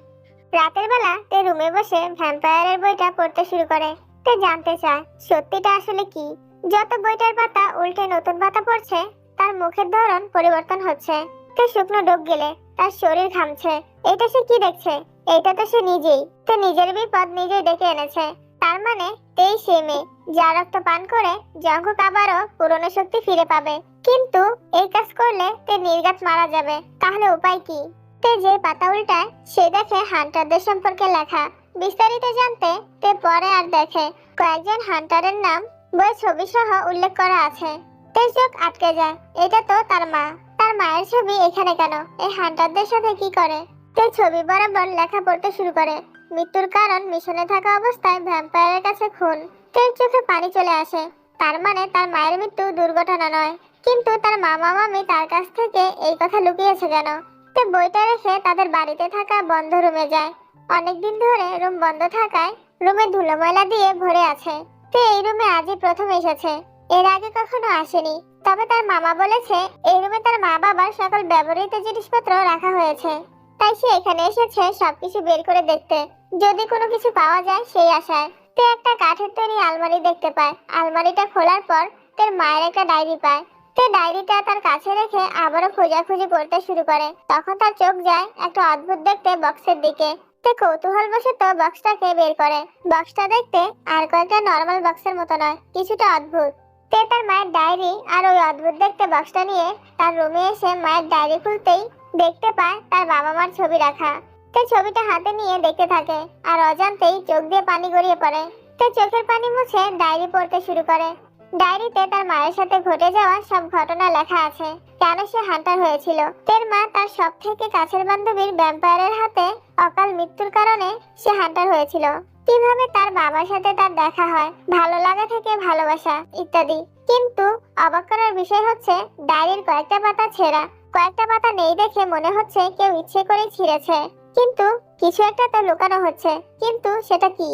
রাতের বেলা তে রুমে বসে ভ্যাম্পায়ারের বইটা পড়তে শুরু করে। তে জানতে চায় সত্যিটা আসলে কি। যত বইটার পাতা উল্টে নতুন পাতা পড়ছে, তার মুখের ধরন পরিবর্তন হচ্ছে। তে শুকনো ডোক গেলে তার শরীর ঘামছে। এটা সে কি দেখছে? এটা তো সে নিজেই। তে নিজের বিপদ নিজেই ডেকে এনেছে। তার মানে তেই সে মেয়ে যা রক্ত পান করে জঙ্কুক আবারও পুরনো শক্তি ফিরে পাবে। কিন্তু এই কাজ করলে তে নির্ঘাত মারা যাবে। তাহলে উপায় কি? তে যে পাতা উল্টায় সে দেখে হান্টারদের সম্পর্কে লেখা। বিস্তারিত জানতে তে পরে আর দেখে কয়েকজন হান্টারের নাম বই ছবি সহ উল্লেখ করা আছে। তে চোখ আটকে যায়। এটা তো তার মা। তার মায়ের ছবি এখানে কেন? এই হান্টারদের সাথে কি করে? তে ছবি বরাবর লেখা পড়তে শুরু করে। মৃত্যুর কারণ মিশনে থাকা অবস্থায় ভ্যাম্পায়ারের কাছে খুন। তের চোখে পানি চলে আসে। তার মানে তার মায়ের মৃত্যু দুর্ঘটনা নয়। কিন্তু তার মামা মামি তার কাছ থেকে এই কথা লুকিয়েছে কেন? তে বইটা রেখে তাদের বাড়িতে থাকা বন্ধ রুমে যায়। অনেকদিন ধরে রুম বন্ধ থাকায় রুমে ধুলো ময়লা দিয়ে ভরে আছে। তে এই রুমে আজই প্রথম এসেছে, এর আগে কখনো আসেনি। তবে তার মামা বলেছে এই রুমে তার মা বাবার সকল ব্যবহৃত জিনিসপত্র রাখা হয়েছে। তাই সে এখানে এসেছে সবকিছু বের করে দেখতে, যদি কোনো কিছু পাওয়া যায় সেই আশায়। তে একটা কাঠের তৈরি আলমারি দেখতে পায়। আলমারিটা খোলার পর তার মায়ের একটা ডায়েরি পায়। তে ডায়েরিটা তার কাছে রেখে আবারও খোঁজাখুঁজি করতে শুরু করে। তখন তার চোখ যায় একটা অদ্ভুত দেখতে বক্সের দিকে। তে কৌতূহলবশত বক্সটাকে বের করে। বক্সটা দেখতে আর কয়েকটা নর্মাল বক্সের মতো নয়, কিছুটা অদ্ভুত। তে তার মায়ের ডায়েরি আর ওই অদ্ভুত দেখতে বক্সটা নিয়ে তার রুমে এসে মায়ের ডায়েরি খুলতেই দেখতে পায় তার বাবা মার ছবি রাখা। তে ছবিটা হাতে নিয়ে দেখতে থাকে আর অজান্তেই চোখ দিয়ে পানি গড়িয়ে পড়ে। তে চোখের পানি মুছে ডায়েরি পড়তে শুরু করে। ডায়েরিতে তার মায়ের সাথে ঘটে যাওয়া সব ঘটনা লেখা আছে, কেন সে হান্টার হয়েছিল। তের মা তার সব থেকে কাছের বান্ধবীর ভ্যাম্পায়ারের হাতে অকাল মৃত্যুর কারণে সে হান্টার হয়েছিল, কিভাবে তার বাবার সাথে তার দেখা হয়, ভালো লাগা থেকে ভালোবাসা ইত্যাদি। কিন্তু অবাক করার বিষয় হচ্ছে ডায়েরির কয়েকটা পাতা ছেঁড়া। কয়েকটা পাতা নেই দেখে মনে হচ্ছে কেউ ইচ্ছে করে ছিঁড়েছে। কিন্তু কিছু একটা তো লুকানো হচ্ছে, কিন্তু সেটা কি?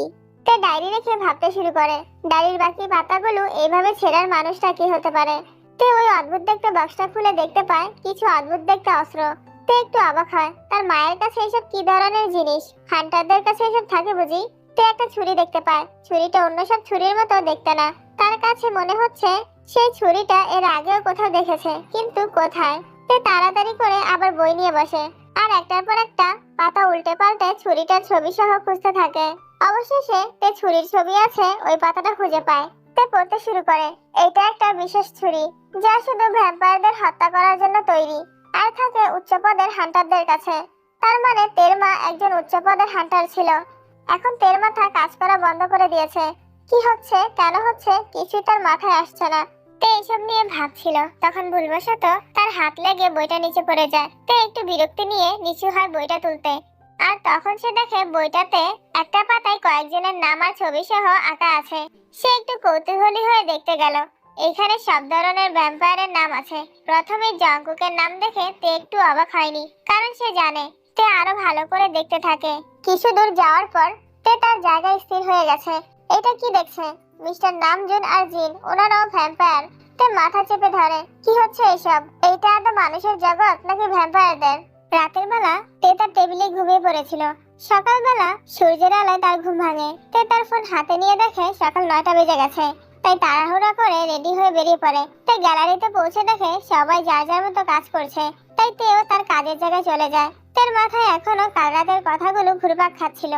তে ডায়েরি রেখে ভাবতে শুরু করে ডায়েরির বাকি পাতাগুলো এইভাবে ছেঁড়ার মানুষটা কি হতে পারে। তে ওই অদ্ভুত দেখতে বক্সটা খুলে দেখতে পায় কিছু অদ্ভুত দেখতে অস্ত্র। তে একটু অবাক হয়, তার মায়ের কাছে এসব কি ধরনের জিনিস? হান্টারদের কাছে এসব থাকে বুঝি। তে একটা ছুরি দেখতে পায়। ছুরিটা অন্য সব ছুরির মতো দেখতে না। তার কাছে মনে হচ্ছে সেই ছুরিটা এর আগেও কোথাও দেখেছে, কিন্তু কোথায়? তে তাড়াতাড়ি করে আবার বই নিয়ে বসে আর একটার পর একটা পাতা উল্টে পাল্টে ছুরিটার ছবি সহ খুঁজতে থাকে। অবশেষে তে ছুরির ছবি আছে ওই পাতাটা খুঁজে পায়। তে পড়তে শুরু করে এটা একটা বিশেষ ছুরি যা শুধু ভ্যাম্পায়ারদের হত্যা করার জন্য তৈরি আর থাকে উচ্চপদের হান্টারদের কাছে। তার মানে তের মা একজন উচ্চপদের হান্টার ছিল। এখন তের মাথা কাজ করা বন্ধ করে দিয়েছে। কি হচ্ছে কেন হচ্ছে কিছু তার মাথায় আসছে না। তে এসব নিয়ে ভাবছিল, তখন ভুলবশত তার হাত লেগে বইটা নিচে পড়ে যায়। তে একটু বিরক্তি নিয়ে নিচু হয় বইটা তুলতে, আর তখন সে দেখে বইটাতে একটা পাতায় কয়েকজনের নাম আর ছবি সহ আঁকা আছে। সে একটু কৌতূহলী হয়ে দেখতে গেল। এখানে সব ধরনের ভ্যাম্পায়ারের নাম আছে। প্রথমে জঙ্কুকের নাম দেখে তে একটু অবাক হয়নি, কারণ সে জানে। তে আরো ভালো করে দেখতে থাকে। কিছু দূর যাওয়ার পর তে তার জায়গায় স্থির হয়ে গেছে। এটা কি দেখছে? মিস্টার নামজুন আর জিন, ওনারাও ভ্যাম্পায়ার। তে মাথা চেপে ধরে, কি হচ্ছে এসব? এইটা এত মানুষের জগৎ নাকি ভ্যাম্পায়ারদের? রাতের বেলা তে তার টেবিলে ঘুমিয়ে পড়েছিল। সকালবেলা সূর্যের আলোয় তার ঘুম ভাঙে। তে তার ফোন হাতে নিয়ে দেখে সকাল 9টা বেজে গেছে। তাই তাড়াহুড়া করে রেডি হয়ে বেরিয়ে পড়ে। তাই গ্যালারিতে পৌঁছে দেখে সবাই যার যার মতো কাজ করছে। তাই তেও তার কাজের জায়গায় চলে যায়। তের মাথায় এখনো কাল রাতের কথাগুলো ঘুরপাক খাচ্ছিল।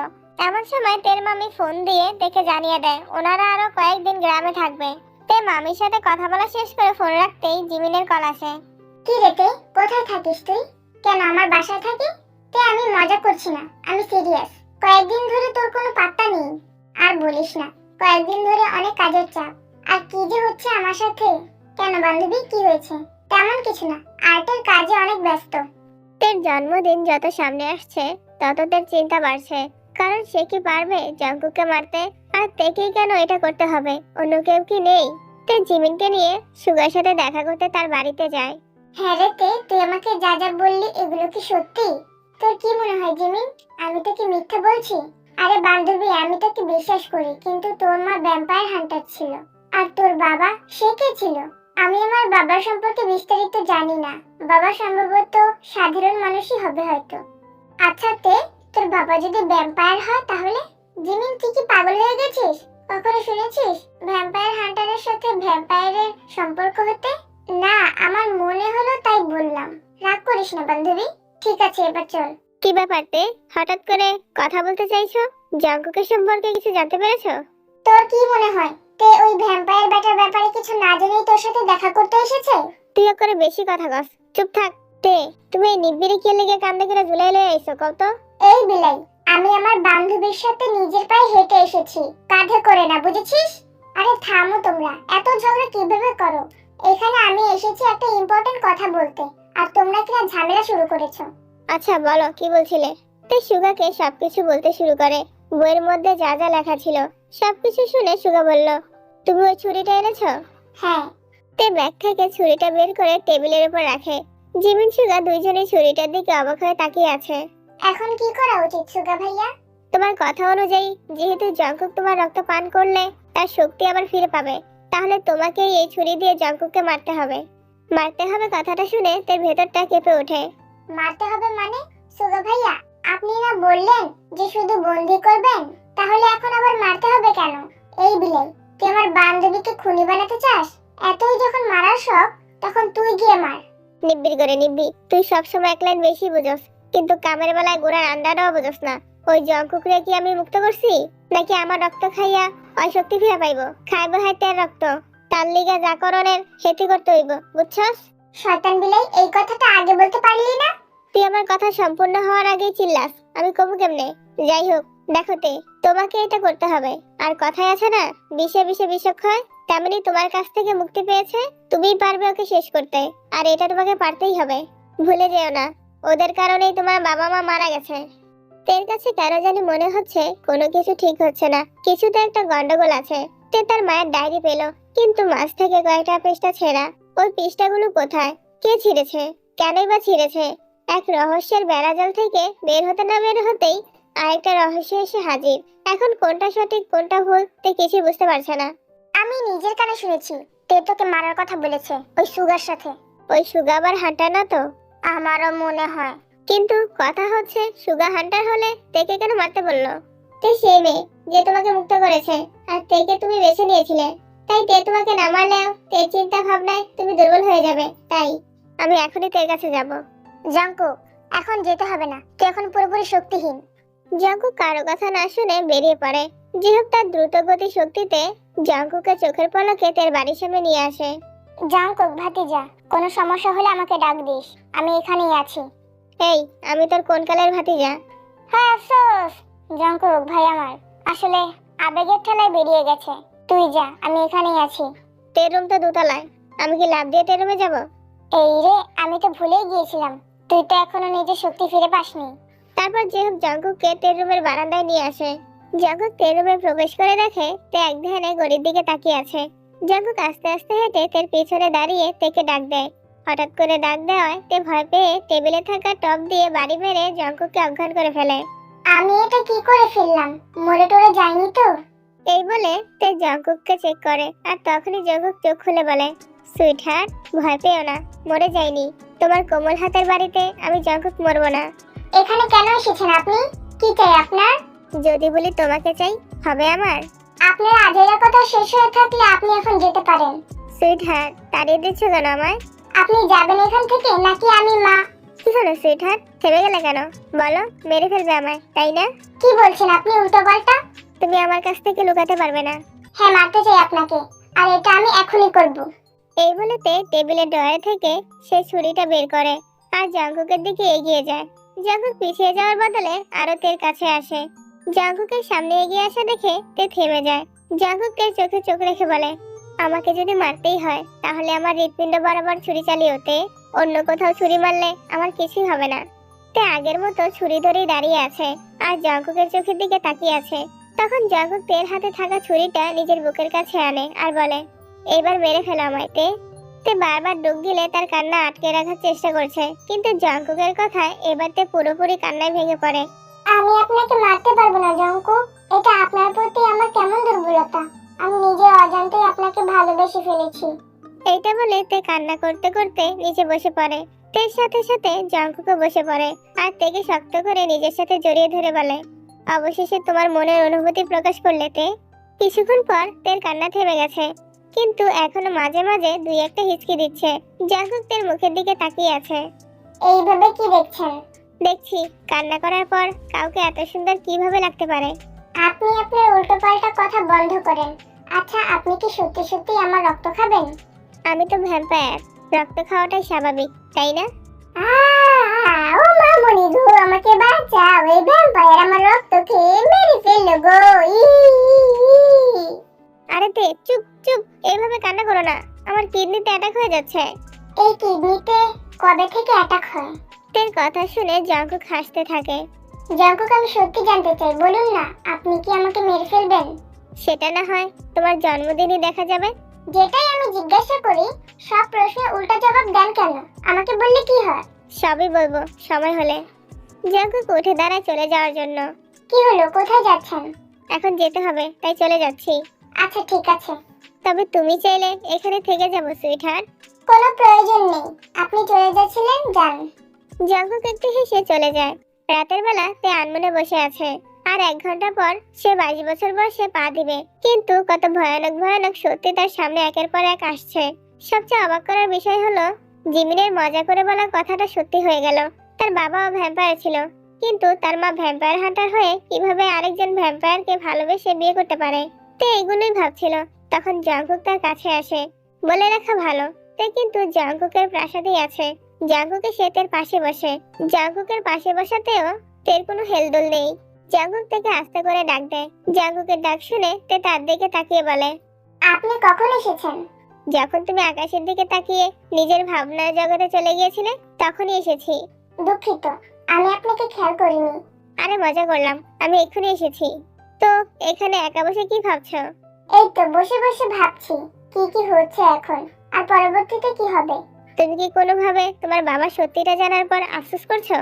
এমন সময় তের মামি ফোন দিয়ে দেখে জানিয়ে দেয় ওনারা আরো কয়েকদিন গ্রামে থাকবে। তে মামির সাথে কথা বলা শেষ করে ফোন রাখতেই জিমিনের কল আসে। কি রে তে, কোথায় থাকিস তুই? কেন আমার বাসায় থাকি? তে আমি মজা করছি না, আমি সিরিয়াস। কয়েকদিন ধরে তোর কোনো পাত্তা নেই। আর বলিস না, কয়েকদিন ধরে অনেক কাজের চাপ। আর কি যে হচ্ছে আমার সাথে? কেন বান্ধবী, কি হয়েছে? তেমন কিছু না, আর্টের কাজে অনেক ব্যস্ত। তের জন্মদিন যত সামনে আসছে তত তের চিন্তা বাড়ছে, কারণ সে কি পারবে জঙ্কুককে মারতে? আর তেকেই কেন এটা করতে হবে? অন্য কেউ কি নেই? তে জিমিনকে নিয়ে সুগার সাথে দেখা করতে তার বাড়িতে যায়। হ্যাঁ রে তে, তুই আমাকে যা যা বললি এগুলো কি সত্যি? তোর কি মনে হয় জিমিন, আমি তোকে মিথ্যা বলছি? আরে বান্ধবী, আমি তোকে বিশ্বাস করি, কিন্তু তোর মা ভ্যাম্পায়ার হান্টার ছিল। আর তোর বাবা, সে কে ছিল? আমি আমার বাবার সম্পর্কে বিস্তারিত জানি না। বাবা সম্ভবত সাধারণ মানুষই হবে হয়তো। আচ্ছা তে, তোর বাবা যদি ভ্যাম্পায়ার হয় তাহলে? জিমিন, তুই কি পাগল হয়ে গেছিস? কখনো শুনেছিস ভ্যাম্পায়ার হান্টারের সাথে ভ্যাম্পায়ারের সম্পর্ক হতে? না, আমার মনে হলো তাই বললাম। রাগ করিস না বান্ধবী। ঠিক আছে, এবার চল। কি ব্যাপার তে, হঠাৎ করে কথা বলতে চাইছো? জঙ্কুকের সম্পর্কে কিছু জানতে পেরেছো? তোর কি মনে হয় তে ওই ভ্যাম্পায়ার ব্যাটার ব্যাপারে কিছু না জেনেই তোর সাথে দেখা করতে এসেছে? তুই করে বেশি কথা কস, চুপ থাক। তে, তুমি এই নিব্বিড়ি কে লেগে কান্দে করে ঝুলাই লয়ে আইছো কত? এই বিলাই, আমি আমার বান্ধবীর সাথে নিজের পায়ে হেঁটে এসেছি, কাঁধে করে না, বুঝেছিস? আরে থামো তোমরা, এত ঝগড়া কিভাবে করো? এখানে আমি এসেছি একটা ইম্পর্টেন্ট কথা বলতে, আর তোমরা কিনা ঝামেলা শুরু করেছো। আচ্ছা বলো, কি বলছিলে? তে সুগাকে সবকিছু বলতে শুরু করে। বইয়ের মধ্যে যা যা লেখা ছিল সবকিছু শুনে সুগা বলল, তুমি ওই ছুরিটা এনেছো? হ্যাঁ। তে ব্যাগ থেকে ছুরিটা বের করে টেবিলের উপর রাখে। জিমিন সুগা দুইজনেই ছুরিটার দিকে অবাক হয়ে তাকিয়ে আছে। এখন কি করা উচিত সুগা ভাইয়া? তোমার কথা অনুযায়ী যেহেতু জঙ্কুক তোমার রক্ত পান করলে তার শক্তি আবার ফিরে পাবে, তাহলে তোমাকে এই ছুরি দিয়ে জঙ্কুককে মারতে হবে। মারতে হবে কথাটা শুনে তার ভেতরটা কেঁপে ওঠে। মারতে হবে মানে? সুগা ভাইয়া, আপনি না বললেন যে শুধু বন্দি করবেন, তাহলে এখন আবার মারতে হবে কেন? এই বিলাই, তুই আমার বান্ধবীকে খুনি বানাতে চাস? এতই যখন মারার শখ, তখন তুই গিয়ে মার। নিব্বিড় করে নিব্বি, তুই সবসময় এক লাইন বেশি বুঝোস, কিন্তু কামের বেলায় গোড়ার আন্ডাটাও বুঝোস না। ওই জঙ্কুকরে কি আমি মুক্ত করছি, নাকি আমার রক্ত খাইয়া ওই শক্তি ফিরে পাইবো? খাইবো হয় তের রক্ত, তার লিগা যা করণের হেতি করতে হইব, বুঝছস? শয়তান বিলাই, এই কথাটা আগে বলতে পারলি না? তুই আমার কথা সম্পূর্ণ হওয়ার আগেই চিল্লাস, আমি কমু কেমনে? যাই হোক, দেখো তে, তোমাকে এটা করতে হবে। আর কথায় আছে না, বিষে বিষে বিষক্ষয়, তেমনি তোমার কাছ থেকে মুক্তি পেয়েছে, তুমিই পারবে ওকে শেষ করতে। আর এটা তোমাকে পারতেই হবে। ভুলে যেও না, ওদের কারণেই তোমার বাবা মা মারা গেছে। তের কাছে কেন জানি মনে হচ্ছে কোনো কিছু ঠিক হচ্ছে না, কিছুতে একটা গন্ডগোল আছে। তে তার মায়ের ডায়েরি পেল, কিন্তু মাঝ থেকে কয়েকটা পৃষ্ঠা ছেঁড়া। ওই পৃষ্ঠাগুলো কোথায়, কে ছিঁড়েছে, কেনই বা ছিঁড়েছে? এক রহস্যের বেড়াজাল থেকে বের হতে না বের হতেই আরেকটা রহস্য এসে হাজির। এখন কোনটা সঠিক কোনটা ভুল তে কিছু বুঝতে পারছে না। আমি নিজের কানে শুনেছি তে তোকে মারার কথা বলেছে ওই সুগার সাথে। ওই সুগা আবার হান্টার না তো? আমারও মনে হয়। কিন্তু কথা হচ্ছে সুগা হান্টার হলে তেকে কেন মারতে বললো? তে সেই মেয়ে যে তোমাকে মুক্ত করেছে, আর তেকে তুমি বেছে নিয়েছিলে। তাই তে তোমাকে না মারলেও তের চিন্তা ভাবনায় তুমি দুর্বল হয়ে যাবে। তাই আমি এখনই তের কাছে যাব। জাঙ্কু, এখন যেতে হবে না, তুই এখন পুরোপুরি শক্তিহীন। জাঙ্কু কারো কথা না শুনে বেরিয়ে পড়ে। জিহুক তার দ্রুত গতি শক্তিতে জাঙ্কুকে চোখের পলকে তের বাড়ির সামনে নিয়ে আসে। জাঙ্কুক ভাতিজা, কোনো সমস্যা হলে আমাকে ডাক দিস, আমি এখানেই আছি। এই, আমি তোর কোন কালের ভাতিজা? হ্যাঁ আফসোস জাঙ্কুক ভাই আমার, আসলে আবেগের ঠেলায় বেরিয়ে গেছে। তুই যা, আমি এখানেই আছি। তের রুম তো দোতলায়, আমি কি লাফ দিয়ে তের রুমে যাব? এই রে, আমি তো ভুলেই গিয়েছিলাম, তুই তো এখনো নিজের শক্তি ফিরে পাসনি। তারপর জেহুক জঙ্কুককে তের রুমের বারান্দায় নিয়ে আসে। জঙ্কুক তের রুমে প্রবেশ করে দেখে তে এক ধ্যানে ঘড়ির দিকে তাকিয়ে আছে। জঙ্কুক আস্তে আস্তে হেঁটে তের পিছনে দাঁড়িয়ে তেকে ডাক দেয়। হঠাৎ করে ডাক দেওয়ায় তে ভয় পেয়ে টেবিলে থাকা টপ দিয়ে বাড়ি মেরে জঙ্কুককে অজ্ঞান করে ফেলে। আমি এটা কি করে ফেললাম? মরে টরে যাইনি তো? এই বলে তে জঙ্কুককে চেক করে, আর তখনই জঙ্কুক চোখ খুলে বলে, সুইট হার্ট, ভয় পেও না, মরে যাইনি। তোমার কোমল হাতের বাড়িতে আমি জঙ্কুক মরবো না। এখানে কেন এসেছেন আপনি? কি চাই আপনার? যদি বলি তোমাকে চাই, হবে আমার? আপনার আজেরা কথা শেষ হয়ে থাকলে আপনি এখন যেতে পারেন। সুইট হার্ট, তাড়িয়ে দিচ্ছ কেন আমায়? আপনি যাবেন এখান থেকে নাকি আমি মা? কি হলো সুইট হার্ট, থেমে গেলে কেন? বলো, মেরে ফেলবে আমায়, তাই না? কি বলছেন আপনি উল্টো পাল্টা? তুমি আমার কাছ থেকে লুকাতে পারবে না। হ্যাঁ, মারতে চাই আপনাকে, আর এটা আমি এখনই করব। এই বলেতে টেবিলের ড্রয়ার থেকে সে ছুরিটা বের করে আর জঙ্কুকের দিকে এগিয়ে যায়। জঙ্কুক পিছিয়ে যাওয়ার বদলে আরো তের কাছে আসে। জঙ্কুকের সামনে এগিয়ে আসা দেখে তে থেমে যায়। জঙ্কুক তের চোখে চোখ রেখে বলে, আমাকে যদি মারতেই হয় তাহলে আমার হৃৎপিণ্ড বরাবর ছুরি চালিও তে। অন্য কোথাও ছুরি মারলে আমার কিছুই হবে না। তে আগের মতো ছুরি ধরেই দাঁড়িয়ে আছে আর জঙ্কুকের চোখের দিকে তাকিয়ে আছে। তখন জঙ্কুক তের হাতে থাকা ছুরিটা নিজের বুকের কাছে আনে আর বলে, এবার মেরে ফেলো আমায় তে। তে বারবার ডুব গিলে তার কান্না আটকে রাখার চেষ্টা করছে, কিন্তু জঙ্কুকের কথায় এবার তে পুরোপুরি কান্নায় ভেঙে পড়ে। আমি আপনাকে মারতে পারবো না জঙ্কুক, এটা আপনার প্রতি আমার কেমন দুর্বলতা। আমি নিজে অজান্তেই আপনাকে ভালোবেসে ফেলেছি। এইটা বলে তে কান্না করতে করতে নিচে বসে পড়ে। তের সাথে সাথে জঙ্কুকও বসে পড়ে আর তেকে শক্ত করে নিজের সাথে জড়িয়ে ধরে বলে, অবশেষে তোমার মনের অনুভূতি প্রকাশ করলে তে। কিছুক্ষণ পর তের কান্না থেমে গেছে, কিন্তু এখনো মাঝে মাঝে দুই একটা হিচকি দিচ্ছে। জঙ্কুক তের মুখের দিকে তাকিয়ে আছে। এইভাবে কি দেখছেন? দেখছি কান্না করার পর কাউকে এত সুন্দর কিভাবে লাগতে পারে। আপনি আপনার উল্টোপাল্টা কথা বন্ধ করেন। আচ্ছা, আপনি কি সত্যি সত্যি আমার রক্ত খাবেন? আমি তো ভ্যাম্পায়ার, রক্ত খাওয়াটাই স্বাভাবিক, তাই না? ও মামুনি গো, আমাকে বাঁচাও, এই ভ্যাম্পায়ার আমার রক্ত খেয়ে মেরে ফেললো গো। ই, ই, ই। আরে তে চুপ চুপ, এইভাবে কান্না করো না, আমার কিডনিতে অ্যাটাক হয়ে যাচ্ছে। এই কিডনিতে কবে থেকে অ্যাটাক হয়? তের কথা শুনে জঙ্কুক হাসতে থাকে। জঙ্কুক, আমি সত্যি জানতে চাই, বলুন না, আপনি কি আমাকে মেরে ফেলবেন? সেটা না হয় তোমার জন্মদিনই দেখা যাবে। যেটাই আমি জিজ্ঞাসা করি সব প্রশ্নের উল্টা জবাব দেন কেন? আমাকে বললে কি হয়? সবই বলবো সময় হলে। জঙ্কুক উঠে দাঁড়ায় চলে যাওয়ার জন্য। কি হলো, কোথায় যাচ্ছেন? এখন যেতে হবে, তাই চলে যাচ্ছি। আচ্ছা ঠিক আছে। তবে তুমি চাইলে এখানে থেকে যাবো সুইট হার্ট। কোনো প্রয়োজন নেই, আপনি চলে যাচ্ছিলেন, যান। জঙ্কুক একটু হেসে চলে যায়। রাতের বেলা তে আনমনে বসে আছে, আর 1 ঘন্টা পর সে 22 বছর বয়সে পা দিবে। কিন্তু কত ভয়ানক ভয়ানক সত্যি তার সামনে একের পর এক আসছে। সবচেয়ে অবাক করার বিষয় হলো, জিমিনের মজা করে বলা কথাটা সত্যি হয়ে গেল। তার বাবাও ভ্যাম্পায়ার ছিল, কিন্তু তার মা ভ্যাম্পায়ার হান্টার হয়ে কিভাবে আরেকজন ভ্যাম্পায়ারকে ভালোবেসে বিয়ে করতে পারে। তে এগুলোই ভাবছিল, তখন জঙ্কুক তার কাছে আসে। বলে রাখা ভালো, তে কিন্তু জঙ্কুকের প্রাসাদেই আছে। জঙ্কুক এসে তের পাশে বসে। জঙ্কুকের পাশে বসাতেও তের কোনো হেলদোল নেই। জঙ্কুক থেকে আস্তে করে ডাক দেয়। জঙ্কুকের ডাক শুনে তে তার দিকে তাকিয়ে বলে, আপনি কখন এসেছেন? যখন তুমি আকাশের দিকে তাকিয়ে নিজের ভাবনার জগতে চলে গিয়েছিলে তখনই এসেছি। দুঃখিত, আমি আপনাকে খেয়াল করিনি। আরে মজা করলাম, আমি এক্ষুনি এসেছি। তো এখানে একা বসে কি ভাবছো? এই তো বসে বসে ভাবছি কি কি হচ্ছে এখন, আর পরবর্তীতে কি হবে। তুমি কি কোনোভাবে তোমার বাবার সত্যিটা জানার পর আফসোস করছো?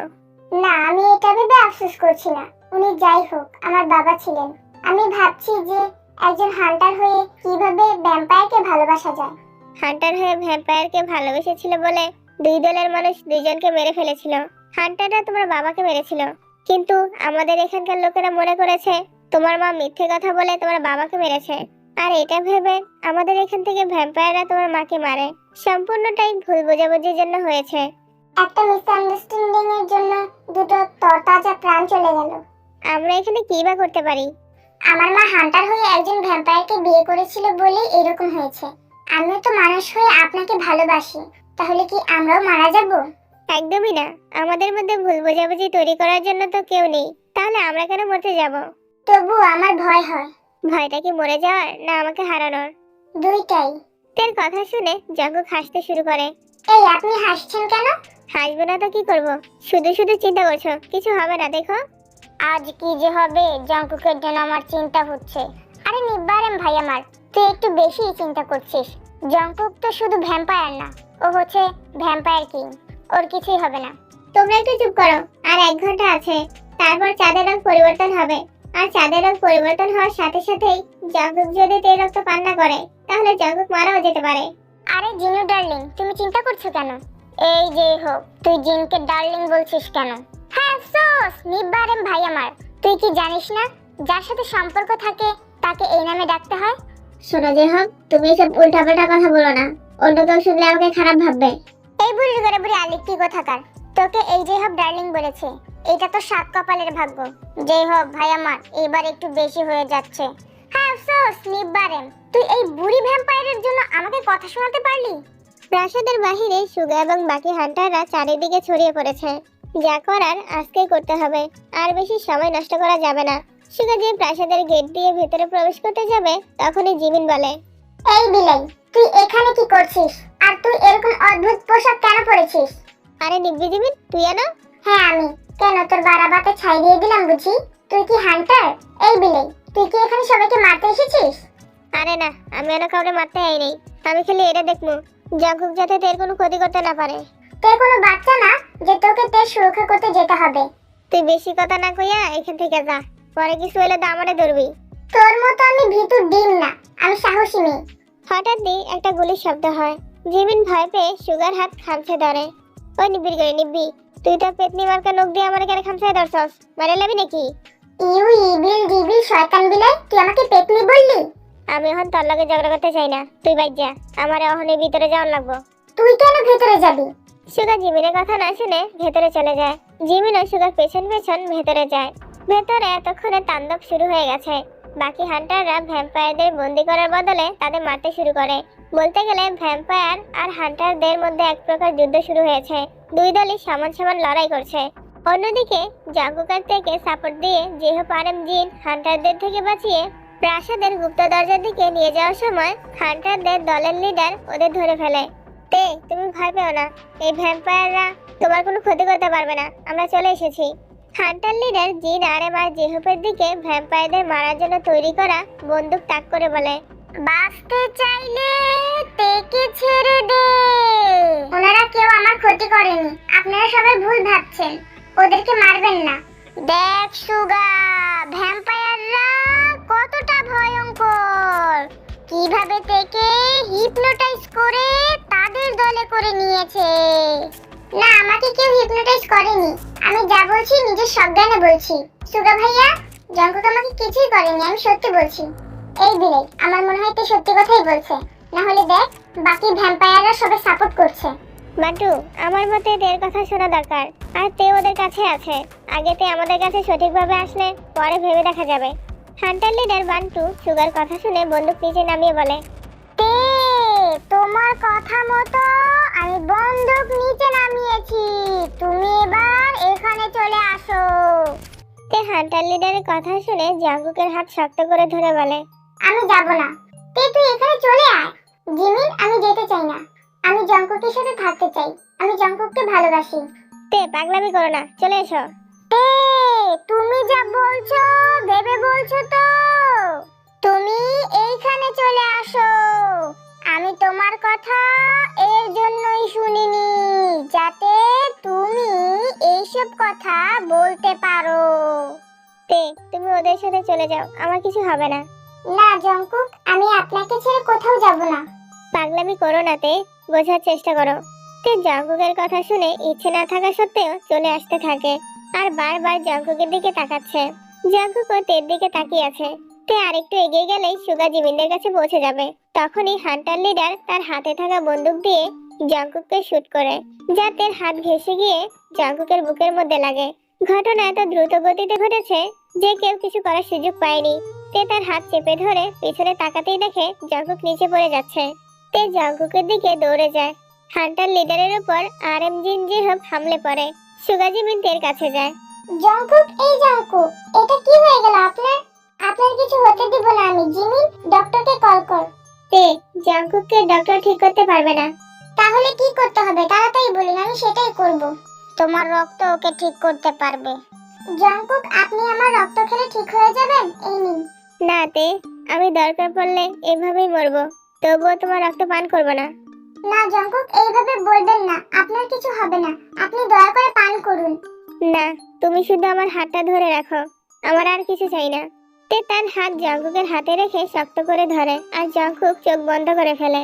না, আমি এটা ভেবে আফসোস করছি না। উনি যাই হোক আমার বাবা ছিলেন। আমি ভাবছি যে একজন হান্টার হয়ে কিভাবে ভ্যাম্পায়ারকে ভালোবাসা যায়। হান্টার হয়ে ভ্যাম্পায়ারকে ভালোবেসেছিল বলে 2 দলের মানুষ 2 জনকে মেরে ফেলেছিল। হান্টাররা তোমার বাবাকে মেরেছিল, কিন্তু আমাদের এখানকার লোকেরা মনে করেছে তোমার মা মিথ্যে কথা বলে তোমার বাবাকে মেরেছে। আর এটা ভেবে আমাদের এখান থেকে ভ্যাম্পায়াররা তোমার মাকে মারে। সম্পূর্ণটাই ভুল বোঝাবুঝির জন্য হয়েছে। একটা মিসআন্ডারস্ট্যান্ডিং এর জন্য দুটো তরতাজা প্রাণ চলে গেল। আমরা এখানে কি বা করতে পারি? আমার মা হান্টার হয়ে একজন ভ্যাম্পায়ারকে বিয়ে করেছিল বলে এরকম হয়েছে। আমিও তো মানুষ হয়ে আপনাকে ভালোবাসি, তাহলে কি আমরাও মারা যাব? একদমই না, আমাদের মধ্যে ভুল বোঝাবুঝি তৈরি করার জন্য তো কেউ নেই, তাহলে আমরা কেন মরতে যাব? তবু আমার ভয় হয়, ভয়টা কি মরে যাওয়ার না আমাকে হারানোর? দুইটাই। তের কথা শুনে জঙ্কুক হাসতে শুরু করে। এই আপনি হাসছেন কেন? হাসবো না তো কি করব? শুধু শুধু চিন্তা করছো, কিছু হবে না দেখো। আজ কি যে হবে জঙ্কুকের জন্য আমার চিন্তা হচ্ছে। আরে নিব্বারেম ভাই আমার, তুই একটু বেশি চিন্তা করছিস। জঙ্কুক তো শুধু ভ্যাম্পায়ার না, ও হচ্ছে ভ্যাম্পায়ার কিং। ওর কিছুই হবে না। তোমরা একটু চুপ করো, আর 1 ঘন্টা আছে, তারপর চাঁদের রং পরিবর্তন হবে। আর চাঁদের রং পরিবর্তন হওয়ার সাথে সাথেই জঙ্কুক যদি তেল রক্ত পান না করে, তাহলে জঙ্কুক মারাও যেতে পারে। আরে জিনু ডার্লিং, তুমি চিন্তা করছো কেন? এই যে হোক, তুই জিনকে ডার্লিং বলছিস কেন? হ্যাঁ আফসোস নিব্বারেম ভাই আমার, তুই কি জানিস না যার সাথে সম্পর্ক থাকে তাকে এই নামে ডাকতে হয়? শোনো যে হোক, তুমি এসব উল্টাপাল্টা কথা বলো না, অন্য কেউ শুনলে আমাকে খারাপ ভাববে। এই বুড়ি করে বুড়ি আলিক কোথাকার, তোকে এই যে হোক ডার্লিং বলেছে, এটা তো সাত কপালের ভাগ্য। যে হোক ভাই আমার, এবার একটু বেশি হয়ে যাচ্ছে। হ্যাঁ আফসোস নিব্বারেম, তুই এই বুড়ি ভ্যাম্পায়ারের জন্য আমাকে কথা শোনাতে পারলি? প্রাসাদের বাহিরে সুগা এবং বাকি হান্টাররা চারিদিকে ছড়িয়ে পড়েছে। যা করার আজকেই করতে হবে, আর বেশি সময় নষ্ট করা যাবে না। সুগা যে প্রাসাদের গেট দিয়ে ভেতরে প্রবেশ করতে যাবে, তখনই জিমিন বলে, এই বিলাই, তুই এখানে কি করছিস? আর তুই এরকম অদ্ভুত পোশাক কেন পরেছিস? আরে নিব্বি জিমিন, তুই এনো? হ্যাঁ আমি। কেন, তোর বারাবাতে ছাই দিয়ে দিলাম বুঝি? তুই কি হান্টার? এই বিলাই, তুই কি এখানে সবাইকে মারতে এসেছিস? আরে না, আমি এনো কাউরে মারতে আইনি। আমি খালি এটা দেখবো জঙ্কুক যাতে তের কোনো ক্ষতি করতে না পারে। তুই কোনো বাচ্চা না যে তোকে তের সুরক্ষা করতে যেতে হবে। তুই বেশি কথা না কইয়া এখান থেকে যা, পরে কিছু হলে তো আমারে ধরবি। তোর মতো আমি ভীতুর ডিম না, আমি সাহসী মেয়ে। হঠাৎই একটা গুলির শব্দ হয়। জিমিন ভয় পেয়ে সুগার হাত খামছে ধরে। ওই নিব্বির করে নিব্বি, তুই তো পেতনি মার্কা নখ দিয়ে আমার কেন খামছায় ধরছস? মারে লাবি নাকি? ইউ ইবিল ডিবিল শয়তান বিলাই, তুই আমাকে পেতনি বললি? আমি এখন তোর লগে ঝগড়া করতে চাই না, তুই বাইর যা, আমার অহনের ভিতরে যাওয়ার লাগবো। তুই কেন ভেতরে যাবি? সুগা জিমিনের কথা না শুনে ভেতরে চলে যায়। জিমিনও সুগার পেছন পেছন ভেতরে যায়। ভেতরে এতক্ষণে তাণ্ডব শুরু হয়ে গেছে। বাকি হান্টাররা ভ্যাম্পায়ারদের বন্দি করার বদলে তাদের মারতে শুরু করে। বলতে গেলে ভ্যাম্পায়ার আর হান্টারদের মধ্যে এক প্রকার যুদ্ধ শুরু হয়েছে। দুই দলই সমান সমান লড়াই করছে। অন্যদিকে জঙ্কুকের থেকে সাপোর্ট দিয়ে যেহেতু আরএম জিন হান্টারদের থেকে বাঁচিয়ে প্রাসাদের গুপ্ত দরজার দিকে নিয়ে যাওয়ার সময় হান্টারদের দলের লিডার ওদের ধরে ফেলে। তে তুমি ভয় পেও না, এই ভ্যাম্পায়াররা তোমার কোনো ক্ষতি করতে পারবে না, আমরা চলে এসেছি। হান্টার লিডার জিন আরএম আর জেহুপের দিকে ভ্যাম্পায়ারদের মারার জন্য তৈরি করা বন্দুক তাক করে বলে, বাঁচতে চাইলে তেকে ছেড়ে দে। ওনারা কেউ আমার ক্ষতি করেনি, আপনারা সবাই ভুল ভাবছেন। ওদেরকে মারবেন না। দেখ সুগা, ভ্যাম্পায়াররা কতটা ভয়ঙ্কর, কিভাবে তেকে হিপনোটাইজ করে তাদের দলে করে নিয়েছে। না, আমাকে কেউ হিপনোটাইজ করেনি, আমি যা বলছি নিজের সজ্ঞানে বলছি। সুগা ভাইয়া, জঙ্কুক আমাকে কিছুই করেনি, আমি সত্যি বলছি। এই বিলাই, আমার মনে হয় তো সত্যি কথাই বলছে, না হলে দেখ বাকি ভ্যাম্পায়াররা সবাই সাপোর্ট করছে। বান্টু, আমার মতে তের কথা শোনা দরকার, আর তে ওদের কাছে আছে। আগে তে আমাদের কাছে সঠিকভাবে আসলে পরে ভেবে দেখা যাবে। হান্টার লিডার বান্টু সুগার কথা শুনে বন্দুক নিচে নামিয়ে বলে, তে তোমার কথা মতো আমি বন্দুক নিচে নামিয়েছি, তুমি এবার এখানে চলে আসো। তে হান্টার লিডারের কথা শুনে জঙ্কুকের হাত শক্ত করে ধরে বলে, আমি যাব না। তে তুই এখানে চলে আয়। জিমিন, আমি যেতে চাই না, আমি জঙ্কুকের সাথে থাকতে চাই, আমি জঙ্কুককে ভালোবাসি। তে পাগলামি করো না, চলে এসো। তে তুমি যা বলছো ভেবে বলছো তো? তুমি এইখানে চলে আসো। আমি তোমার কথা এর জন্যই শুনিনি যাতে তুমি এইসব কথা বলতে পারো। তে তুমি ওদের সাথে চলে যাও, আমার কিছু হবে না। না জঙ্কুক, আমি আপনাকে ছেড়ে কোথাও যাব না। পাগলামি করো না তে, বোঝার চেষ্টা করো। তে জঙ্কুকের কথা শুনে ইচ্ছে না থাকা সত্ত্বেও চলে আসতে থাকে, আর বারবার জঙ্কুকের দিকে তাকাচ্ছে। জঙ্কুকও তের দিকে তাকিয়ে আছে। তে আরেকটু এগিয়ে গেলেই সুগা জিমিনদের কাছে পৌঁছে যাবে। তখনই হান্টার লিডার তার হাতে থাকা বন্দুক দিয়ে জঙ্কুককে শুট করে, যা তের হাত ঘেঁষে গিয়ে জঙ্কুকের বুকের মধ্যে লাগে। ঘটনা এত দ্রুত গতিতে ঘটেছে যে কেউ কিছু করার সুযোগ পায়নি। তে তার হাত চেপে ধরে পিছনে তাকাতেই দেখে জঙ্কুক নিচে পড়ে যাচ্ছে। তে জঙ্কুকের দিকে দৌড়ে যায়। হান্টার লিডারের উপর আরএম জিন জেহব হামলে পড়ে। সুগা জিমিন তের কাছে যায়। জঙ্কুক, এই জঙ্কুক, এটা কি হয়ে গেল আপনার? আপনার কিছু হতে দিব না আমি। জিমিন, ডক্টরকে কল কর। তে জাঙ্কুককে ডক্টর ঠিক করতে পারবে না। তাহলে কি করতে হবে তাড়াতাড়ি বলুন, আমি সেটাই করব। তোমার রক্ত ওকে ঠিক করতে পারবে। জঙ্কুক, আপনি আমার রক্ত খেলে ঠিক হয়ে যাবেন? এই নিন। না তে, আমি দরকার পড়লে এভাবেই মরবো, তবুও তোমার রক্ত পান করবো না। না জঙ্কুক, এইভাবে বলবেন না, আপনার কিছু হবে না, আপনি দয়া করে পান করুন। না, তুমি শুধু আমার হাতটা ধরে রাখো, আমার আর কিছু চাই না। তে তার হাত জাঙ্কুকের হাতে রেখে শক্ত করে ধরে আর জাঙ্কুক চোখ বন্ধ করে ফেলে।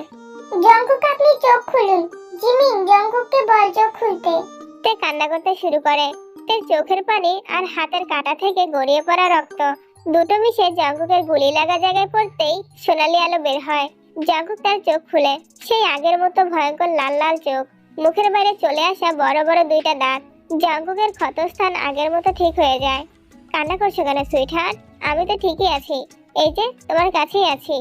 জঙ্কুক, আপনি চোখ খুলুন। জিমিন, জঙ্কুককে বল চোখ খুলতে। তে কান্না করতে শুরু করে। তে চোখের পানি আর হাতের কাঁটা থেকে গড়িয়ে পড়া রক্ত দুটো মিশে জাঙ্কুকের গুলি লাগা জায়গায় পড়তেই সোনালি আলো বের হয়। জাঙ্কুক তার চোখ খুলে, সেই আগের মতো ভয়ঙ্কর লাল লাল চোখ, মুখের বাইরে চলে আসা বড় বড় দুইটা দাঁত। জাঙ্কুকের ক্ষতস্থান আগের মতো ঠিক হয়ে যায়। কান্না করছো কেন সুইট হার্ট? আমি তো ঠিকই আছি, এই যে তোমার কাছেই আছি।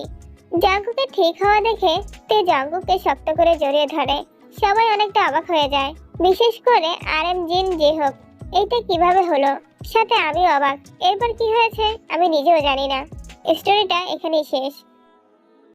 জাঙ্কুকের ঠিক হওয়া দেখে তে জাঙ্কুককে শক্ত করে জড়িয়ে ধরে। সবাই অনেকটা অবাক হয়ে যায়, বিশেষ করে RM জিন যে হোক। এইটা কিভাবে হলো? সাথে আমি অবাক, এরপর কি হয়েছে আমি নিজেও জানি না। স্টোরিটা এখানেই শেষ।